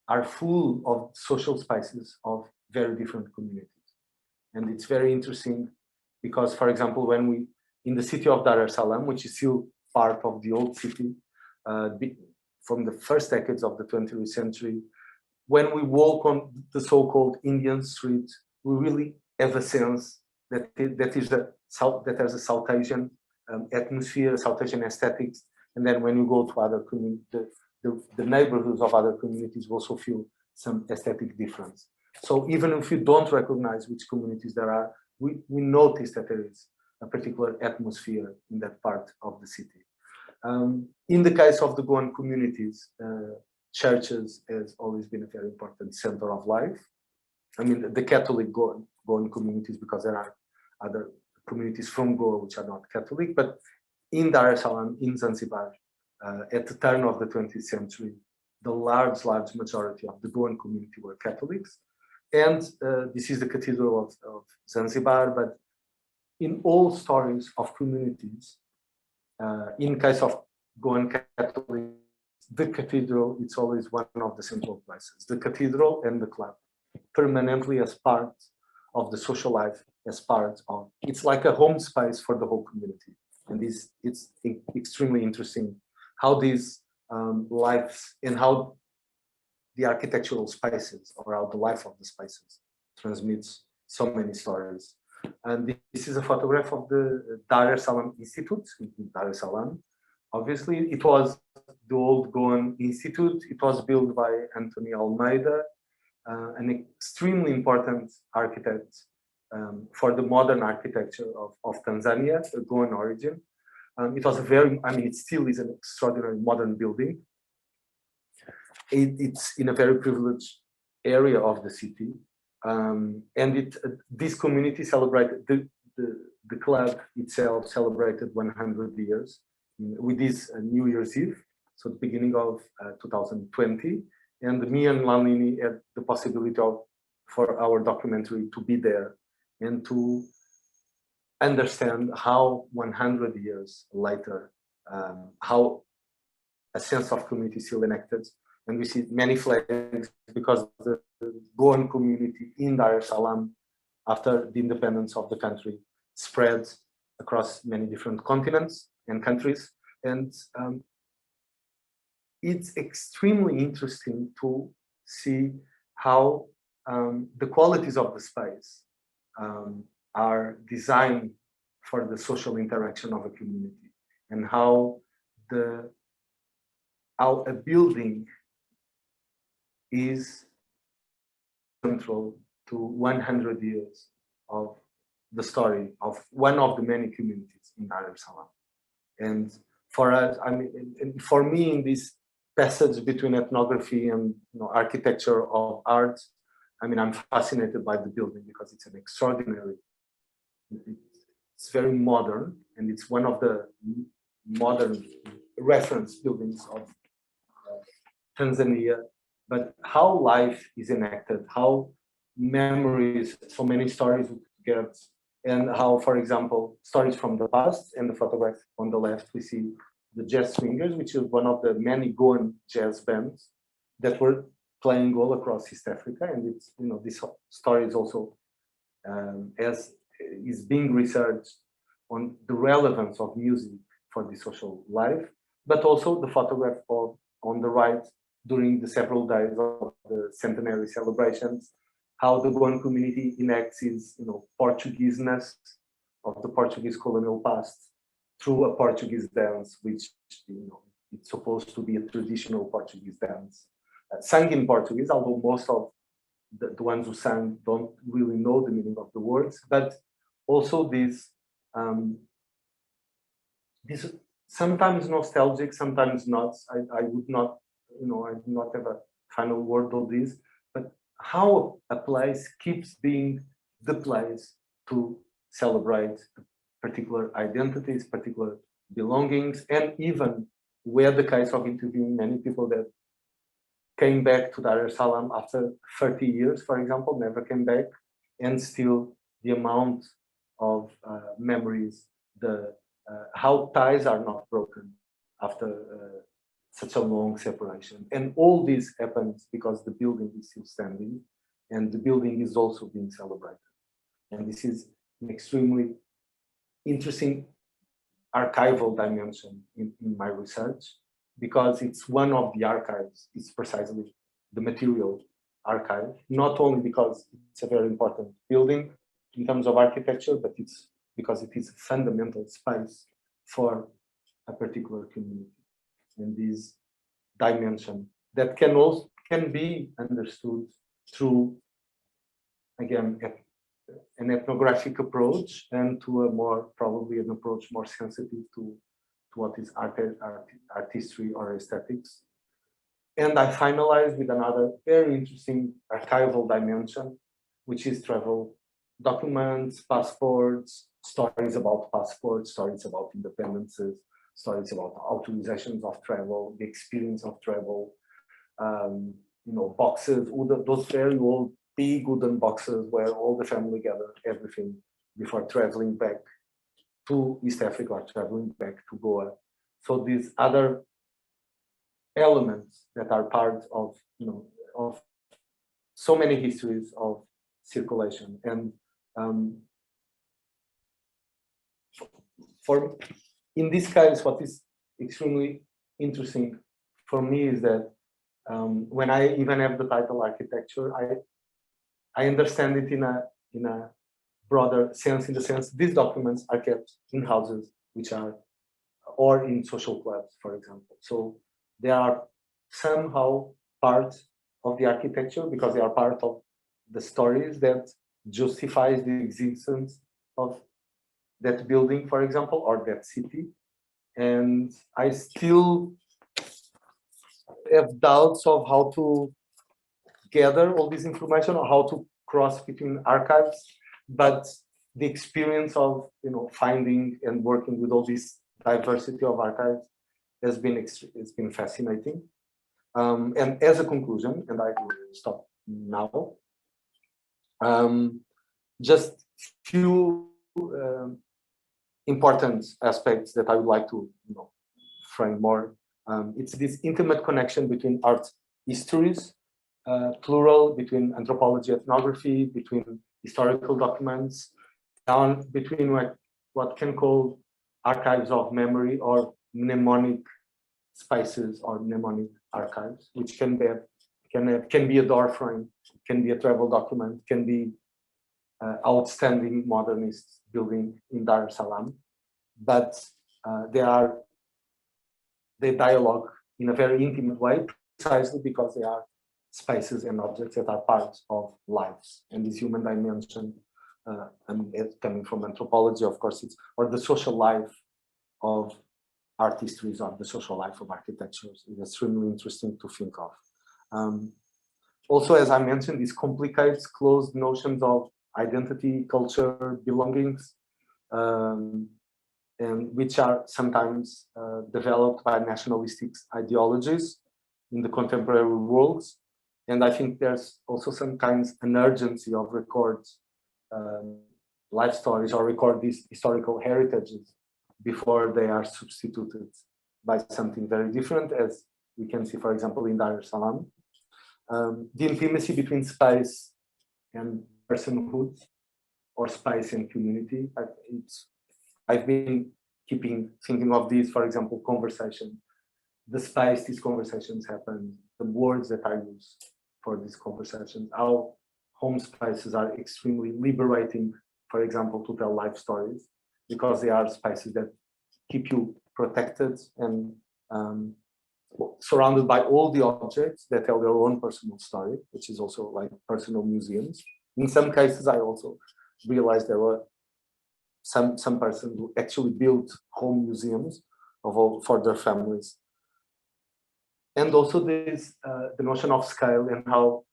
are full of social spaces of very different communities. And it's very interesting because, for example, in the city of Darussalam, which is still part of the old city, from the first decades of the 20th century, when we walk on the so-called Indian street, we really have a sense that there's a South Asian atmosphere, South Asian aesthetics. And then when you go to other communities, the neighborhoods of other communities also feel some aesthetic difference. So even if you don't recognize which communities there are, we notice that there is a particular atmosphere in that part of the city. In the case of the Goan communities, churches has always been a very important center of life. I mean, the Catholic Goan communities, because there are other communities from Goa which are not Catholic, but in Darussalam, in Zanzibar, at the turn of the 20th century, the large majority of the Goan community were Catholics. And this is the Cathedral of Zanzibar, but in all stories of communities, in case of Goan Catholic, the cathedral, it's always one of the central places. The cathedral and the club, permanently as part of the social life, as part of, it's like a home space for the whole community. And this, it's extremely interesting how these lives and how the architectural spaces, or how the life of the spaces transmits so many stories. And this is a photograph of the Darussalam Institute in Darussalam. Obviously, it was the old Goan Institute. It was built by Anthony Almeida, an extremely important architect for the modern architecture of Tanzania, a Goan origin. It was a very, I mean, it still is an extraordinary modern building. It's in a very privileged area of the city. And this community celebrated, the club itself celebrated 100 years with this New Year's Eve, so the beginning of 2020. And me and Lalini had the possibility for our documentary to be there and to understand how 100 years later, how a sense of community still enacted. And we see many flags because the Goan community in Darussalam, after the independence of the country, spread across many different continents and countries. And it's extremely interesting to see how the qualities of the space are designed for the social interaction of a community, and how a building is central to 100 years of the story of one of the many communities in Darussalam. And for us, I mean, and for me, in this passage between ethnography and architecture of art, I mean, I'm fascinated by the building because it's an extraordinary, it's very modern, and it's one of the modern reference buildings of Tanzania. But how life is enacted, how memories, so many stories we get, and how, for example, stories from the past, and the photograph on the left, we see the Jazz Swingers, which is one of the many Goan jazz bands that were playing all across East Africa. And it's, this story is also is being researched on the relevance of music for the social life, but also the photograph on the right during the several days of the centenary celebrations, how the Goan community enacts its, Portugueseness of the Portuguese colonial past through a Portuguese dance, which, it's supposed to be a traditional Portuguese dance, sung in Portuguese, although most of the ones who sang don't really know the meaning of the words, but also this sometimes nostalgic, sometimes not. I would not, I do not have a final word on this, but how a place keeps being the place to celebrate particular identities, particular belongings, and even we had the case of interviewing many people that came back to Darussalam after 30 years, for example, never came back, and still the amount of memories, how ties are not broken after such a long separation. And all this happens because the building is still standing, and the building is also being celebrated. And this is an extremely interesting archival dimension in my research, because it's one of the archives. It's precisely the material archive, not only because it's a very important building in terms of architecture, but it's because it is a fundamental space for a particular community. And this dimension that can be understood through, again, an ethnographic approach, and to a probably an approach more sensitive to what is art history or aesthetics. And I finalized with another very interesting archival dimension, which is travel documents, passports, stories about passports, stories about independences, stories about authorizations of travel, the experience of travel, boxes, those very old, big wooden boxes where all the family gather everything before traveling back to East Africa or traveling back to Goa. So these other elements that are part of of so many histories of circulation. And for in this case, what is extremely interesting for me is that when I even have the title architecture, I understand it in a broader sense, in the sense these documents are kept in houses which are, or in social clubs, for example. So they are somehow part of the architecture because they are part of the stories that justifies the existence of that building, for example, or that city. And I still have doubts of how to gather all this information or how to cross between archives, but the experience of finding and working with all this diversity of archives has been it's been fascinating. And as a conclusion, and I will stop now, just few important aspects that I would like to frame more. It's this intimate connection between art histories, plural, between anthropology, ethnography, between historical documents, down between what can call archives of memory or mnemonic spaces or mnemonic archives, which can be a door frame, can be a travel document, can be outstanding modernist building in Darussalam, but they dialogue in a very intimate way, precisely because they are spaces and objects that are part of lives and this human dimension. And it's coming from anthropology, of course, or the social life of art histories or the social life of architectures is extremely interesting to think of. Also, as I mentioned, this complicates closed notions of identity, culture, belongings, and which are sometimes developed by nationalistic ideologies in the contemporary world. And I think there's also sometimes an urgency of record life stories or record these historical heritages before they are substituted by something very different, as we can see, for example, in Darussalam. The intimacy between space and personhood, or space and community. I've been thinking of these, for example, conversation, the space these conversations happen, the words that I use for these conversations, how home spaces are extremely liberating, for example, to tell life stories, because they are spaces that keep you protected and surrounded by all the objects that tell their own personal story, which is also like personal museums. In some cases, I also realized there were some persons who actually built home museums for their families. And also this the notion of scale and how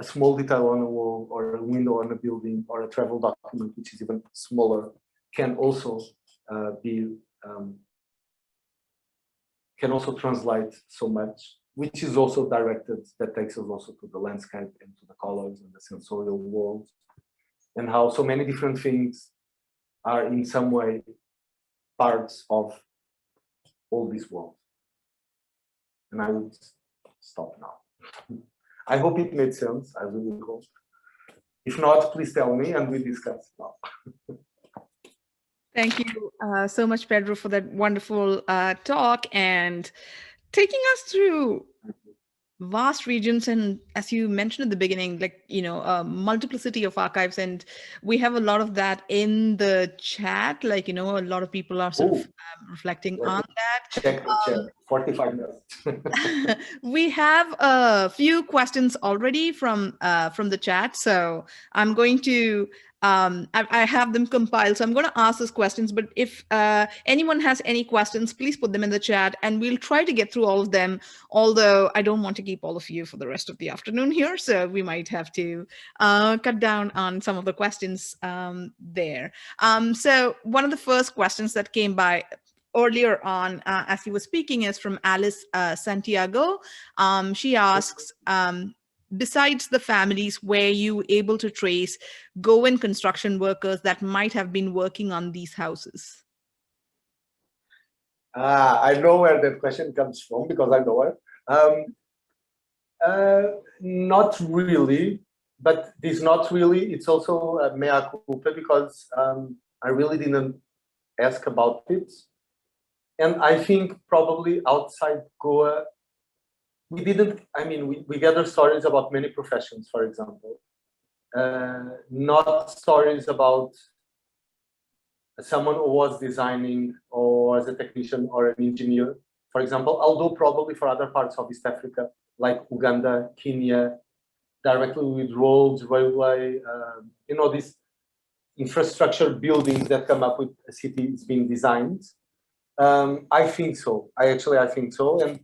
a small detail on a wall or a window on a building or a travel document, which is even smaller, can also can also translate so much, which is also directed, that takes us also to the landscape and to the colors and the sensorial world, and how so many different things are in some way parts of all this world. And I would stop now. I hope it made sense. I really hope. If not, please tell me and we discuss now. Thank you so much, Pedro, for that wonderful talk and taking us through vast regions, and as you mentioned at the beginning, like multiplicity of archives, and we have a lot of that in the chat. Like a lot of people are sort of reflecting on that. Check the chat. 45 minutes. We have a few questions already from the chat, so I'm going to I have them compiled, so I'm going to ask those questions. But if anyone has any questions, please put them in the chat, and we'll try to get through all of them. Although I don't want to keep all of you for the rest of the afternoon here, so we might have to cut down on some of the questions there. So one of the first questions that came by earlier on as he was speaking is from Alice Santiago. She asks, besides the families, were you able to trace Goan construction workers that might have been working on these houses? I know where that question comes from because I know it. Not really, but this not really, it's also a mea culpa because I really didn't ask about it. And I think probably outside Goa, we didn't, I mean, we gather stories about many professions, for example, not stories about someone who was designing or as a technician or an engineer, for example, although probably for other parts of East Africa, like Uganda, Kenya, directly with roads, railway, you know, these infrastructure buildings that come up with cities being designed. I think so. I think so. And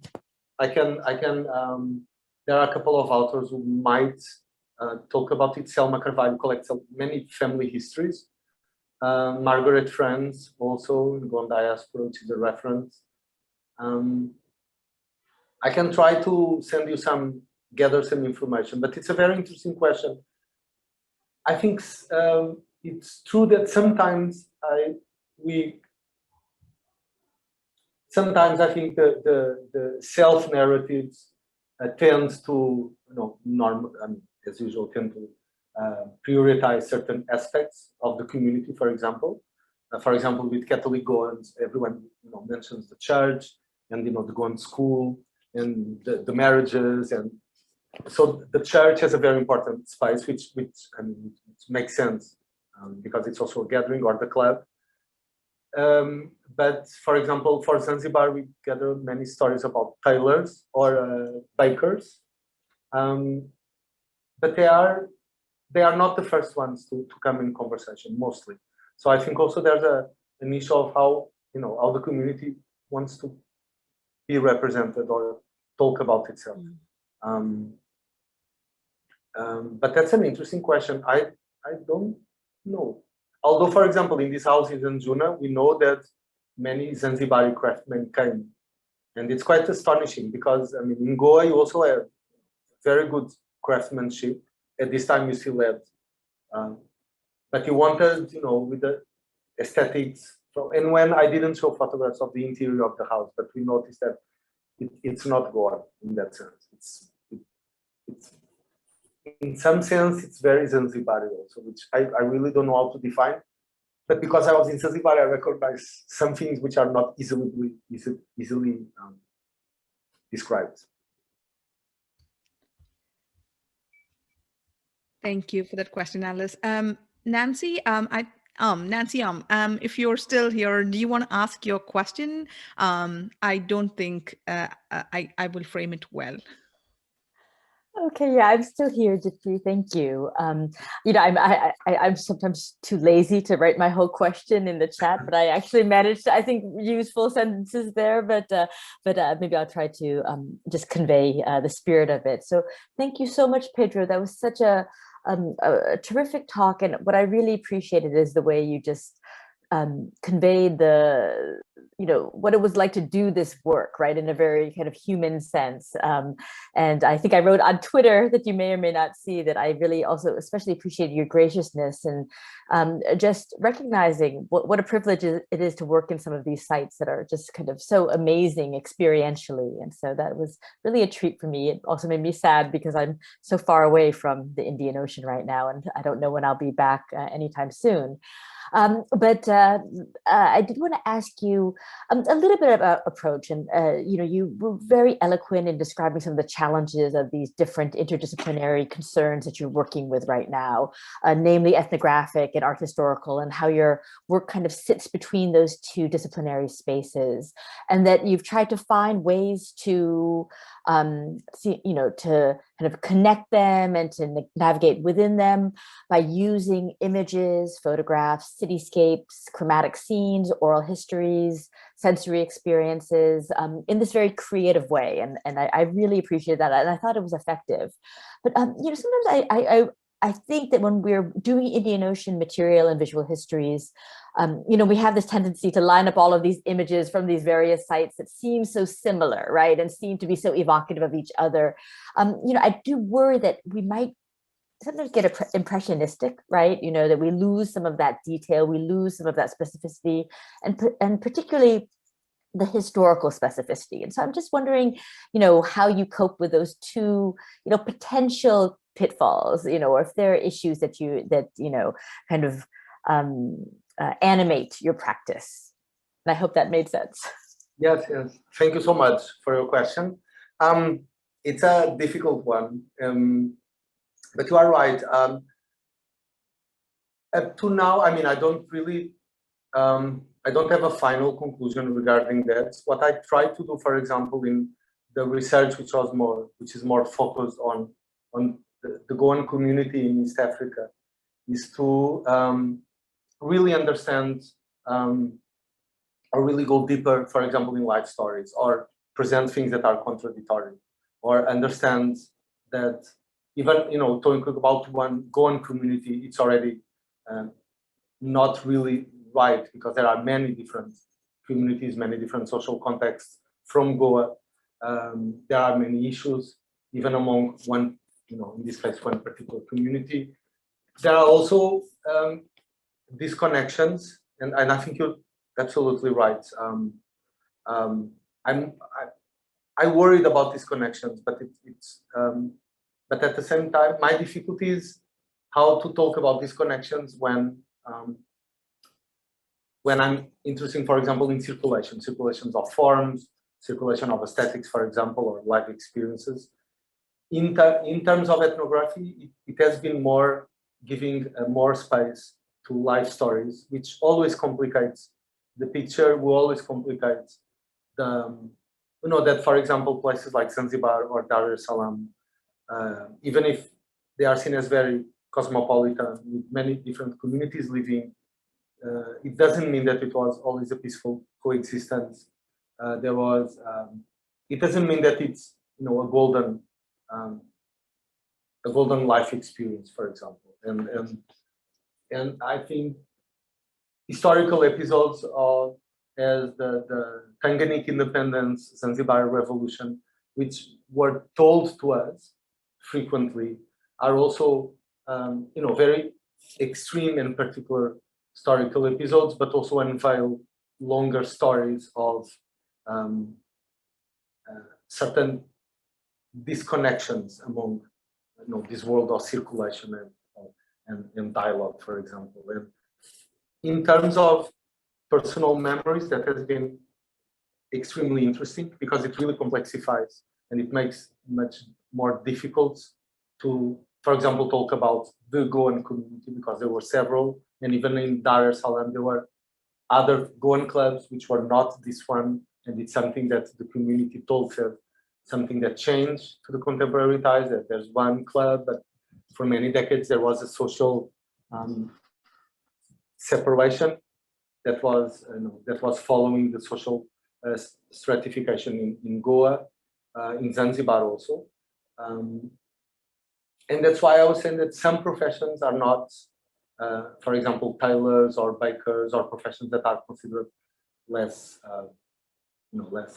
there are a couple of authors who might talk about it. Selma Carvalho collects many family histories. Margaret Franz also in Goan Diaspora, which is a reference. I can try to send you gather some information, but it's a very interesting question. I think it's true that sometimes I think the self narratives tend to, as usual, tend to prioritize certain aspects of the community. For example, with Catholic Goans, everyone mentions the church and the Goan school and the marriages, and so the church has a very important space, which makes sense because it's also a gathering, or the club. But for example, for Zanzibar, we gather many stories about tailors or bakers, but they are not the first ones to come in conversation, mostly. So I think also there's an issue of how the community wants to be represented or talk about itself. But that's an interesting question. I don't know. Although, for example, in this house in Zanjuna, we know that many Zanzibari craftsmen came. And it's quite astonishing because, in Goa, you also have very good craftsmanship. At this time, you still have. But you wanted, with the aesthetics. And when I didn't show photographs of the interior of the house, but we noticed that it's not Goa in that sense. It's in some sense, it's very Zanzibari also, which I really don't know how to define. But because I was in Zanzibar, I recognize some things which are not easily described. Thank you for that question, Alice. Nancy, if you're still here, do you want to ask your question? I don't think I will frame it well. Okay, yeah, I'm still here, Jitri. Thank you. I'm sometimes too lazy to write my whole question in the chat, but I actually managed to, I think, use full sentences there. But maybe I'll try to just convey the spirit of it. So thank you so much, Pedro. That was such a terrific talk, and what I really appreciated is the way you just conveyed the what it was like to do this work, right, in a very kind of human sense. And I think I wrote on Twitter that you may or may not see that I really also especially appreciated your graciousness and just recognizing what a privilege it is to work in some of these sites that are just kind of so amazing experientially. And so that was really a treat for me. It also made me sad because I'm so far away from the Indian Ocean right now, and I don't know when I'll be back anytime soon. But I did want to ask you a little bit about approach, and you were very eloquent in describing some of the challenges of these different interdisciplinary concerns that you're working with right now, namely ethnographic and art historical, and how your work kind of sits between those two disciplinary spaces, and that you've tried to find ways to to kind of connect them and to navigate within them by using images, photographs, cityscapes, chromatic scenes, oral histories, sensory experiences in this very creative way. And I really appreciate that. And I thought it was effective. But, you know, sometimes I think that when we're doing Indian Ocean material and visual histories, you know, we have this tendency to line up all of these images from these various sites that seem so similar, right? And seem to be so evocative of each other. You know, I do worry that we might sometimes get impressionistic, right? You know, that we lose some of that detail, we lose some of that specificity, and particularly the historical specificity. And so I'm just wondering, you know, how you cope with those two, you know, potential pitfalls, you know, or if there are issues that you know, kind of animate your practice. And I hope that made sense. Yes, yes. Thank you so much for your question. It's a difficult one, but you are right. Up to now, I mean, I don't really, I don't have a final conclusion regarding that. What I try to do, for example, in the research, which is more focused on the Goan community in East Africa, is to really understand or really go deeper, for example, in life stories, or present things that are contradictory, or understand that even, you know, talking about one Goan community, it's already not really right, because there are many different communities, many different social contexts from Goa. There are many issues, even among one, you know, in this case, one particular community. There are also disconnections, and I think you're absolutely right. I worried about these connections, but but at the same time, my difficulty is how to talk about these connections when I'm interested, for example, in circulations of forms, circulation of aesthetics, for example, or life experiences. In terms of ethnography, it has been more giving more space to life stories, which always complicates the picture, will always complicate the, you know, that, for example, places like Zanzibar or Darussalam, even if they are seen as very cosmopolitan, with many different communities living, it doesn't mean that it was always a peaceful coexistence. There was, it doesn't mean that it's, you know, a golden life experience, for example. And I think historical episodes of as the Tanganyika independence, Zanzibar revolution, which were told to us frequently, are also, you know, very extreme and particular historical episodes, but also unveil longer stories of certain disconnections among, you know, this world of circulation and dialogue, for example. And in terms of personal memories, that has been extremely interesting, because it really complexifies and it makes much more difficult to, for example, talk about the Goan community, because there were several, and even in Darussalam there were other Goan clubs which were not this one, and it's something that the community told us, something that changed to the contemporary times, that there's one club, but for many decades there was a social separation that was, you know, that was following the social stratification in Goa, in Zanzibar also. And that's why I was saying that some professions are not, for example, tailors or bakers, or professions that are considered less, you know, less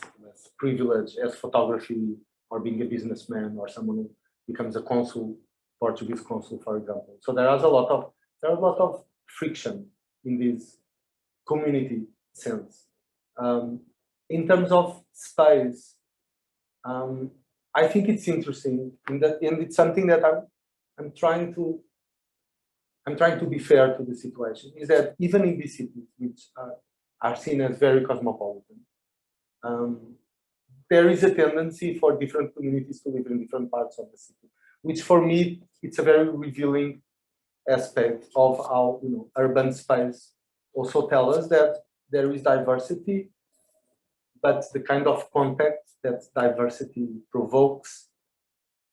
privileged, as photography, or being a businessman, or someone who becomes a consul, Portuguese consul, for example. So there is a lot of friction in this community sense. In terms of space, I think it's interesting, and it's something that I'm trying to be fair to the situation, is that even in these cities, which are seen as very cosmopolitan, there is a tendency for different communities to live in different parts of the city, which for me, it's a very revealing aspect of how, you know, urban space also tell us that there is diversity, but the kind of contact that diversity provokes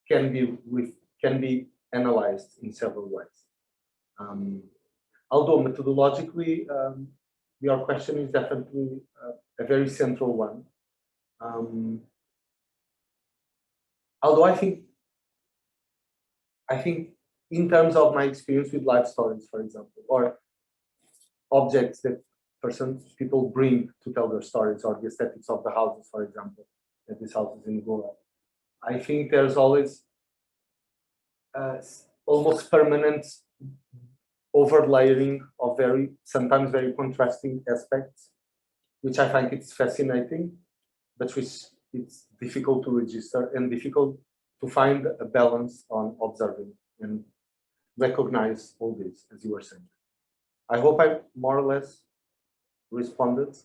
can be analyzed in several ways. Although methodologically, your question is definitely a very central one. Although I think in terms of my experience with life stories, for example, or objects that people bring to tell their stories, or the aesthetics of the houses, for example, that these houses in Goa, I think there's always almost permanent overlaying of sometimes very contrasting aspects, which I find it's fascinating, but which it's difficult to register and difficult to find a balance on observing and recognize all this, as you were saying. I hope I more or less responded.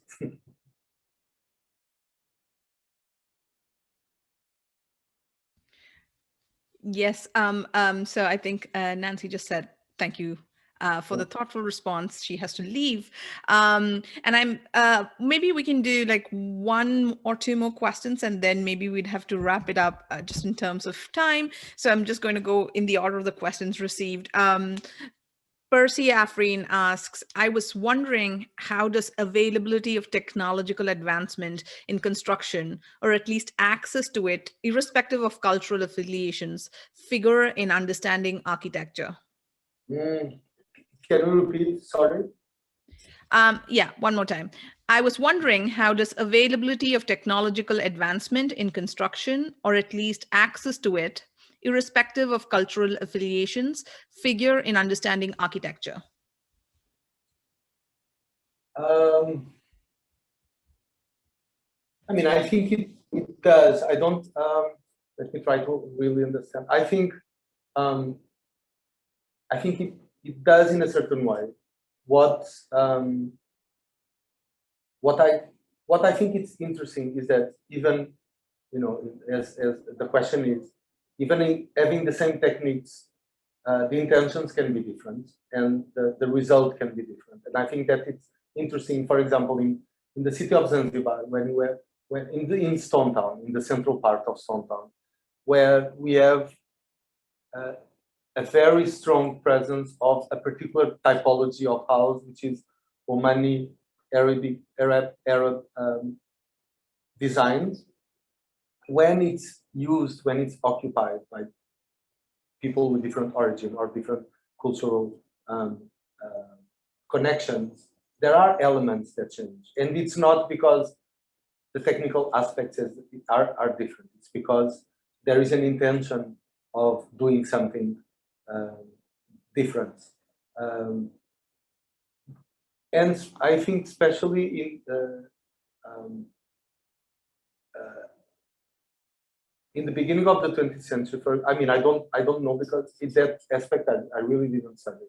Yes. So I think Nancy just said thank you for the thoughtful response. She has to leave. And maybe we can do like one or two more questions, and then maybe we'd have to wrap it up just in terms of time. So I'm just going to go in the order of the questions received. Percy Afreen asks, I was wondering, how does availability of technological advancement in construction, or at least access to it, irrespective of cultural affiliations, figure in understanding architecture? Can you repeat? Sorry. Yeah, one more time. I was wondering, how does availability of technological advancement in construction, or at least access to it, irrespective of cultural affiliations, figure in understanding architecture? I mean, I think it does. I don't, let me try to really understand. I think it does in a certain way. What I think it's interesting is that even, as the question is, even in having the same techniques, the intentions can be different and the result can be different. And I think that it's interesting, for example, in the city of Zanzibar, when in Stone Town, in the central part of Stone Town, where we have a very strong presence of a particular typology of house, which is Omani Arab designs. When it's used, when it's occupied by people with different origin or different cultural connections, there are elements that change. And it's not because the technical aspects are different. It's because there is an intention of doing something different. And I think especially in the beginning of the 20th century, I mean, I don't know, because in that aspect I really didn't study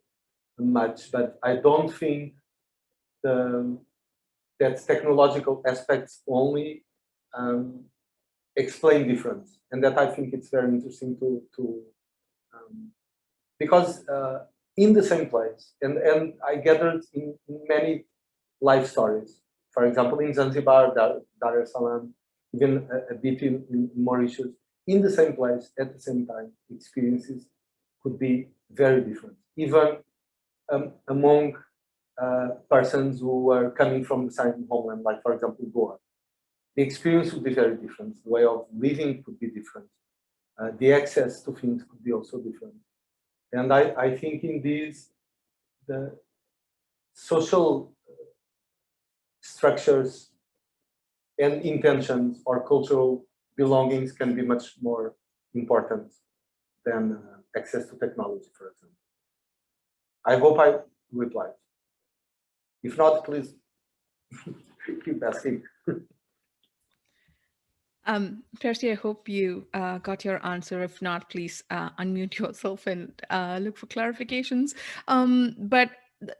much, but I don't think that technological aspects only explain difference, and that I think it's very interesting to because in the same place, and I gathered in many life stories. For example, in Zanzibar, Darussalam, even a bit in Mauritius, in the same place at the same time, experiences could be very different, even among persons who were coming from the same homeland, like, for example, Goa. The experience would be very different. The way of living could be different. The access to things could be also different. And I think in these, the social structures and intentions or cultural belongings can be much more important than access to technology, for example. I hope I replied. If not, please keep asking. Percy, I hope you got your answer. If not, please unmute yourself and look for clarifications. But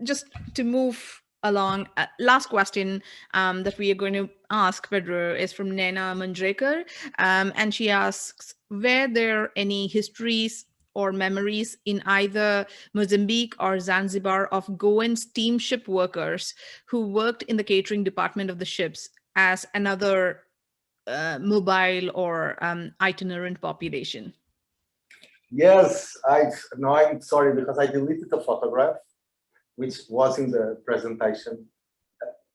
just to move along, last question that we are going to ask Pedro is from Nena Manjrekar, and she asks, were there any histories or memories in either Mozambique or Zanzibar of Goan steamship workers who worked in the catering department of the ships as another mobile or itinerant population? Yes, I'm sorry because I deleted the photograph, which was in the presentation,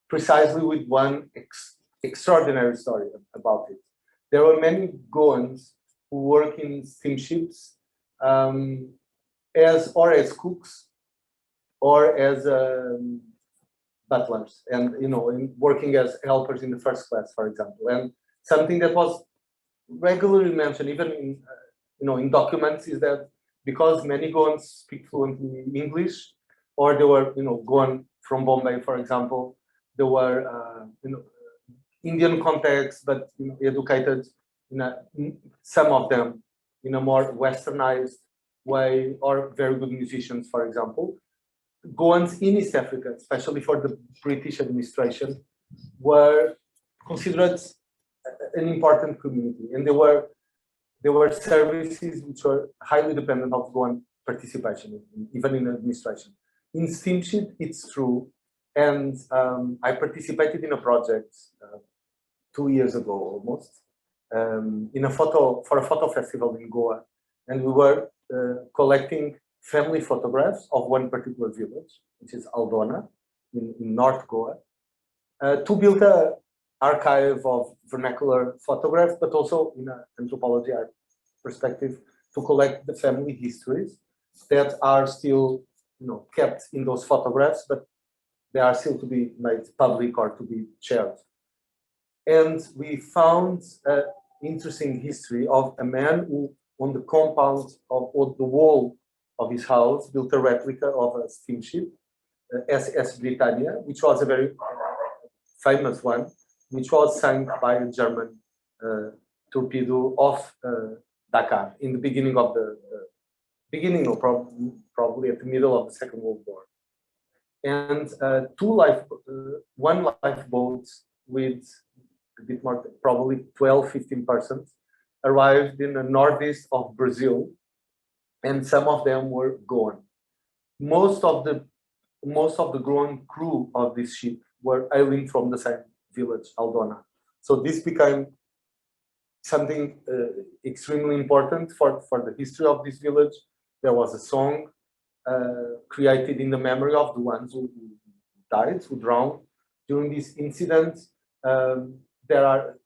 precisely with one extraordinary story about it. There were many Goans who work in steamships as cooks or as butlers, and working as helpers in the first class, for example. And something that was regularly mentioned, even in documents, is that because many Goans speak fluently English, or they were Goan from Bombay, for example, they were Indian context, but educated some of them in a more westernized way, or very good musicians, for example. Goans in East Africa, especially for the British administration, were considered an important community, and there were services which were highly dependent of Goan participation, even in administration. In steamship, it's true, and I participated in a project 2 years ago almost, for a photo festival in Goa, and we were collecting family photographs of one particular village, which is Aldona in North Goa, to build an archive of vernacular photographs, but also in an anthropology perspective, to collect the family histories that are still kept in those photographs, but they are still to be made public or to be shared. And we found an interesting history of a man who, on the compound of the wall of his house, built a replica of a steamship, SS Britannia, which was a very famous one, which was sunk by a German torpedo off Dakar in the beginning of probably at the middle of the Second World War. And one lifeboat with a bit more, probably 12, 15 persons, arrived in the northeast of Brazil, and some of them were Goan. Most of the Goan crew of this ship were hailing from the same village, Aldona. So this became something extremely important for the history of this village. There was a song created in the memory of the ones who died, who drowned during this incident. There are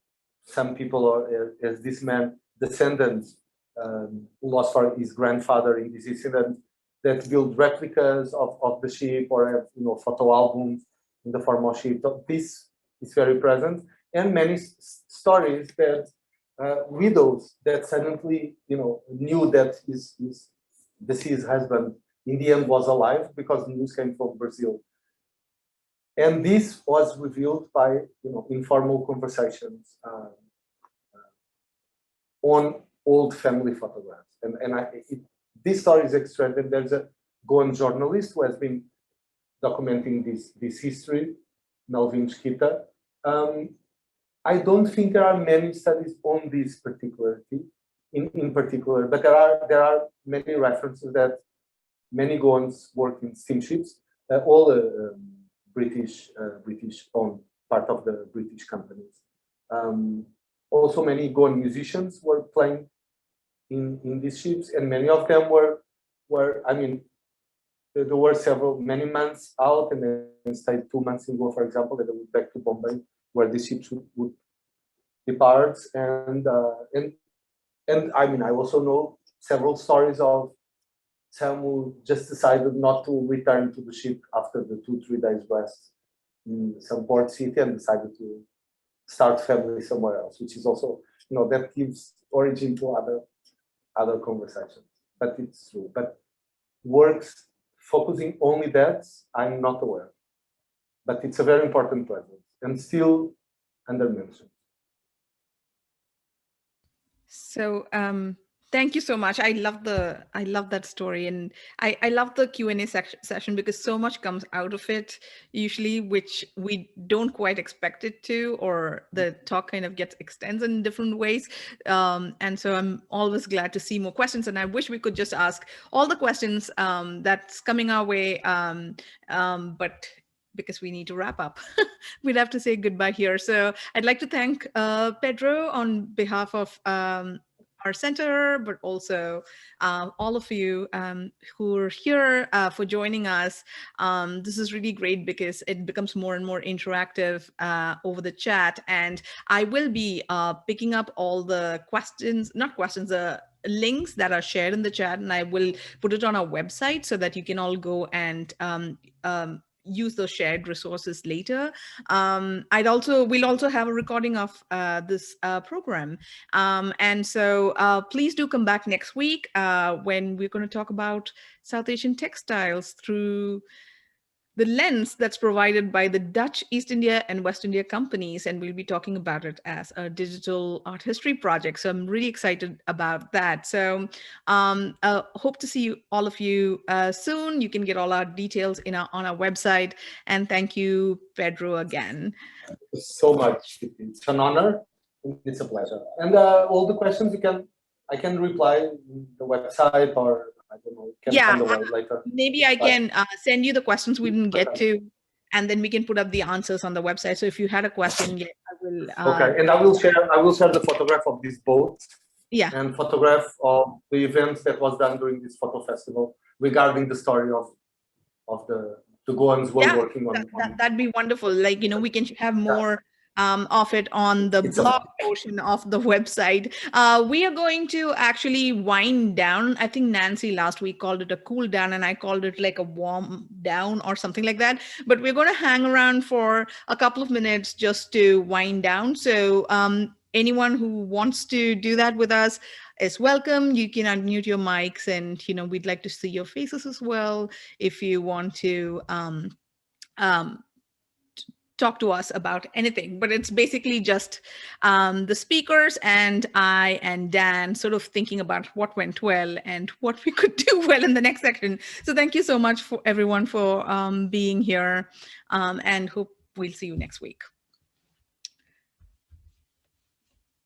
some people, or as this man, descendants, who lost his grandfather in this incident, that build replicas of the ship, or have photo albums in the form of ship. So this is very present, and many stories that widows that suddenly knew that his deceased husband in the end was alive, because the news came from Brazil. And this was revealed by informal conversations on old family photographs. This story is extracted. There's a Goan journalist who has been documenting this history, Melvin Schita. I don't think there are many studies on this particularity, in particular, but there are many references that many Goans work in steamships, all British owned, part of the British companies. Also, many Goan musicians were playing in these ships, and many of them were there were many months out, and then stayed 2 months in Goa, for example, and then went back to Bombay, where the ships would depart. And I also know several stories of some who just decided not to return to the ship after the 2-3 days rest in some port city, and decided to start family somewhere else, which is also, that gives origin to other conversations. But it's true. But works focusing only that, I'm not aware. But it's a very important presence, and still under-mentioned. So thank you so much. I love that story, and I love the Q&A session, because so much comes out of it usually, which we don't quite expect it to, or the talk kind of gets extended in different ways. And so I'm always glad to see more questions, and I wish we could just ask all the questions that's coming our way, but because we need to wrap up, we'd have to say goodbye here. So I'd like to thank Pedro on behalf of our center, but also all of you who are here for joining us. This is really great because it becomes more and more interactive over the chat. And I will be picking up all the questions, not questions, links that are shared in the chat, and I will put it on our website so that you can all go and use those shared resources later. We'll also have a recording of this program. And so please do come back next week when we're going to talk about South Asian textiles through the lens that's provided by the Dutch East India and West India companies, and we'll be talking about it as a digital art history project. So I'm really excited about that. So hope to see all of you soon. You can get all our details on our website. And thank you, Pedro, again. Thank you so much. It's an honor. It's a pleasure. And all the questions I can reply on the website, or I don't know, can find the way later. Maybe I can send you the questions we didn't get to, and then we can put up the answers on the website. So if you had a question, I will. Okay, and I will share the photograph of this boat. Yeah. And photograph of the events that was done during this photo festival regarding the story of the Goans were working on. That'd be wonderful. Like, we can have more of it on the blog portion of the website. We are going to actually wind down. I think Nancy last week called it a cool down, and I called it like a warm down or something like that. But we're going to hang around for a couple of minutes just to wind down. So anyone who wants to do that with us is welcome. You can unmute your mics, and we'd like to see your faces as well if you want to talk to us about anything. But it's basically just the speakers and I and Dan sort of thinking about what went well and what we could do well in the next section. So thank you so much for everyone for being here, and hope we'll see you next week.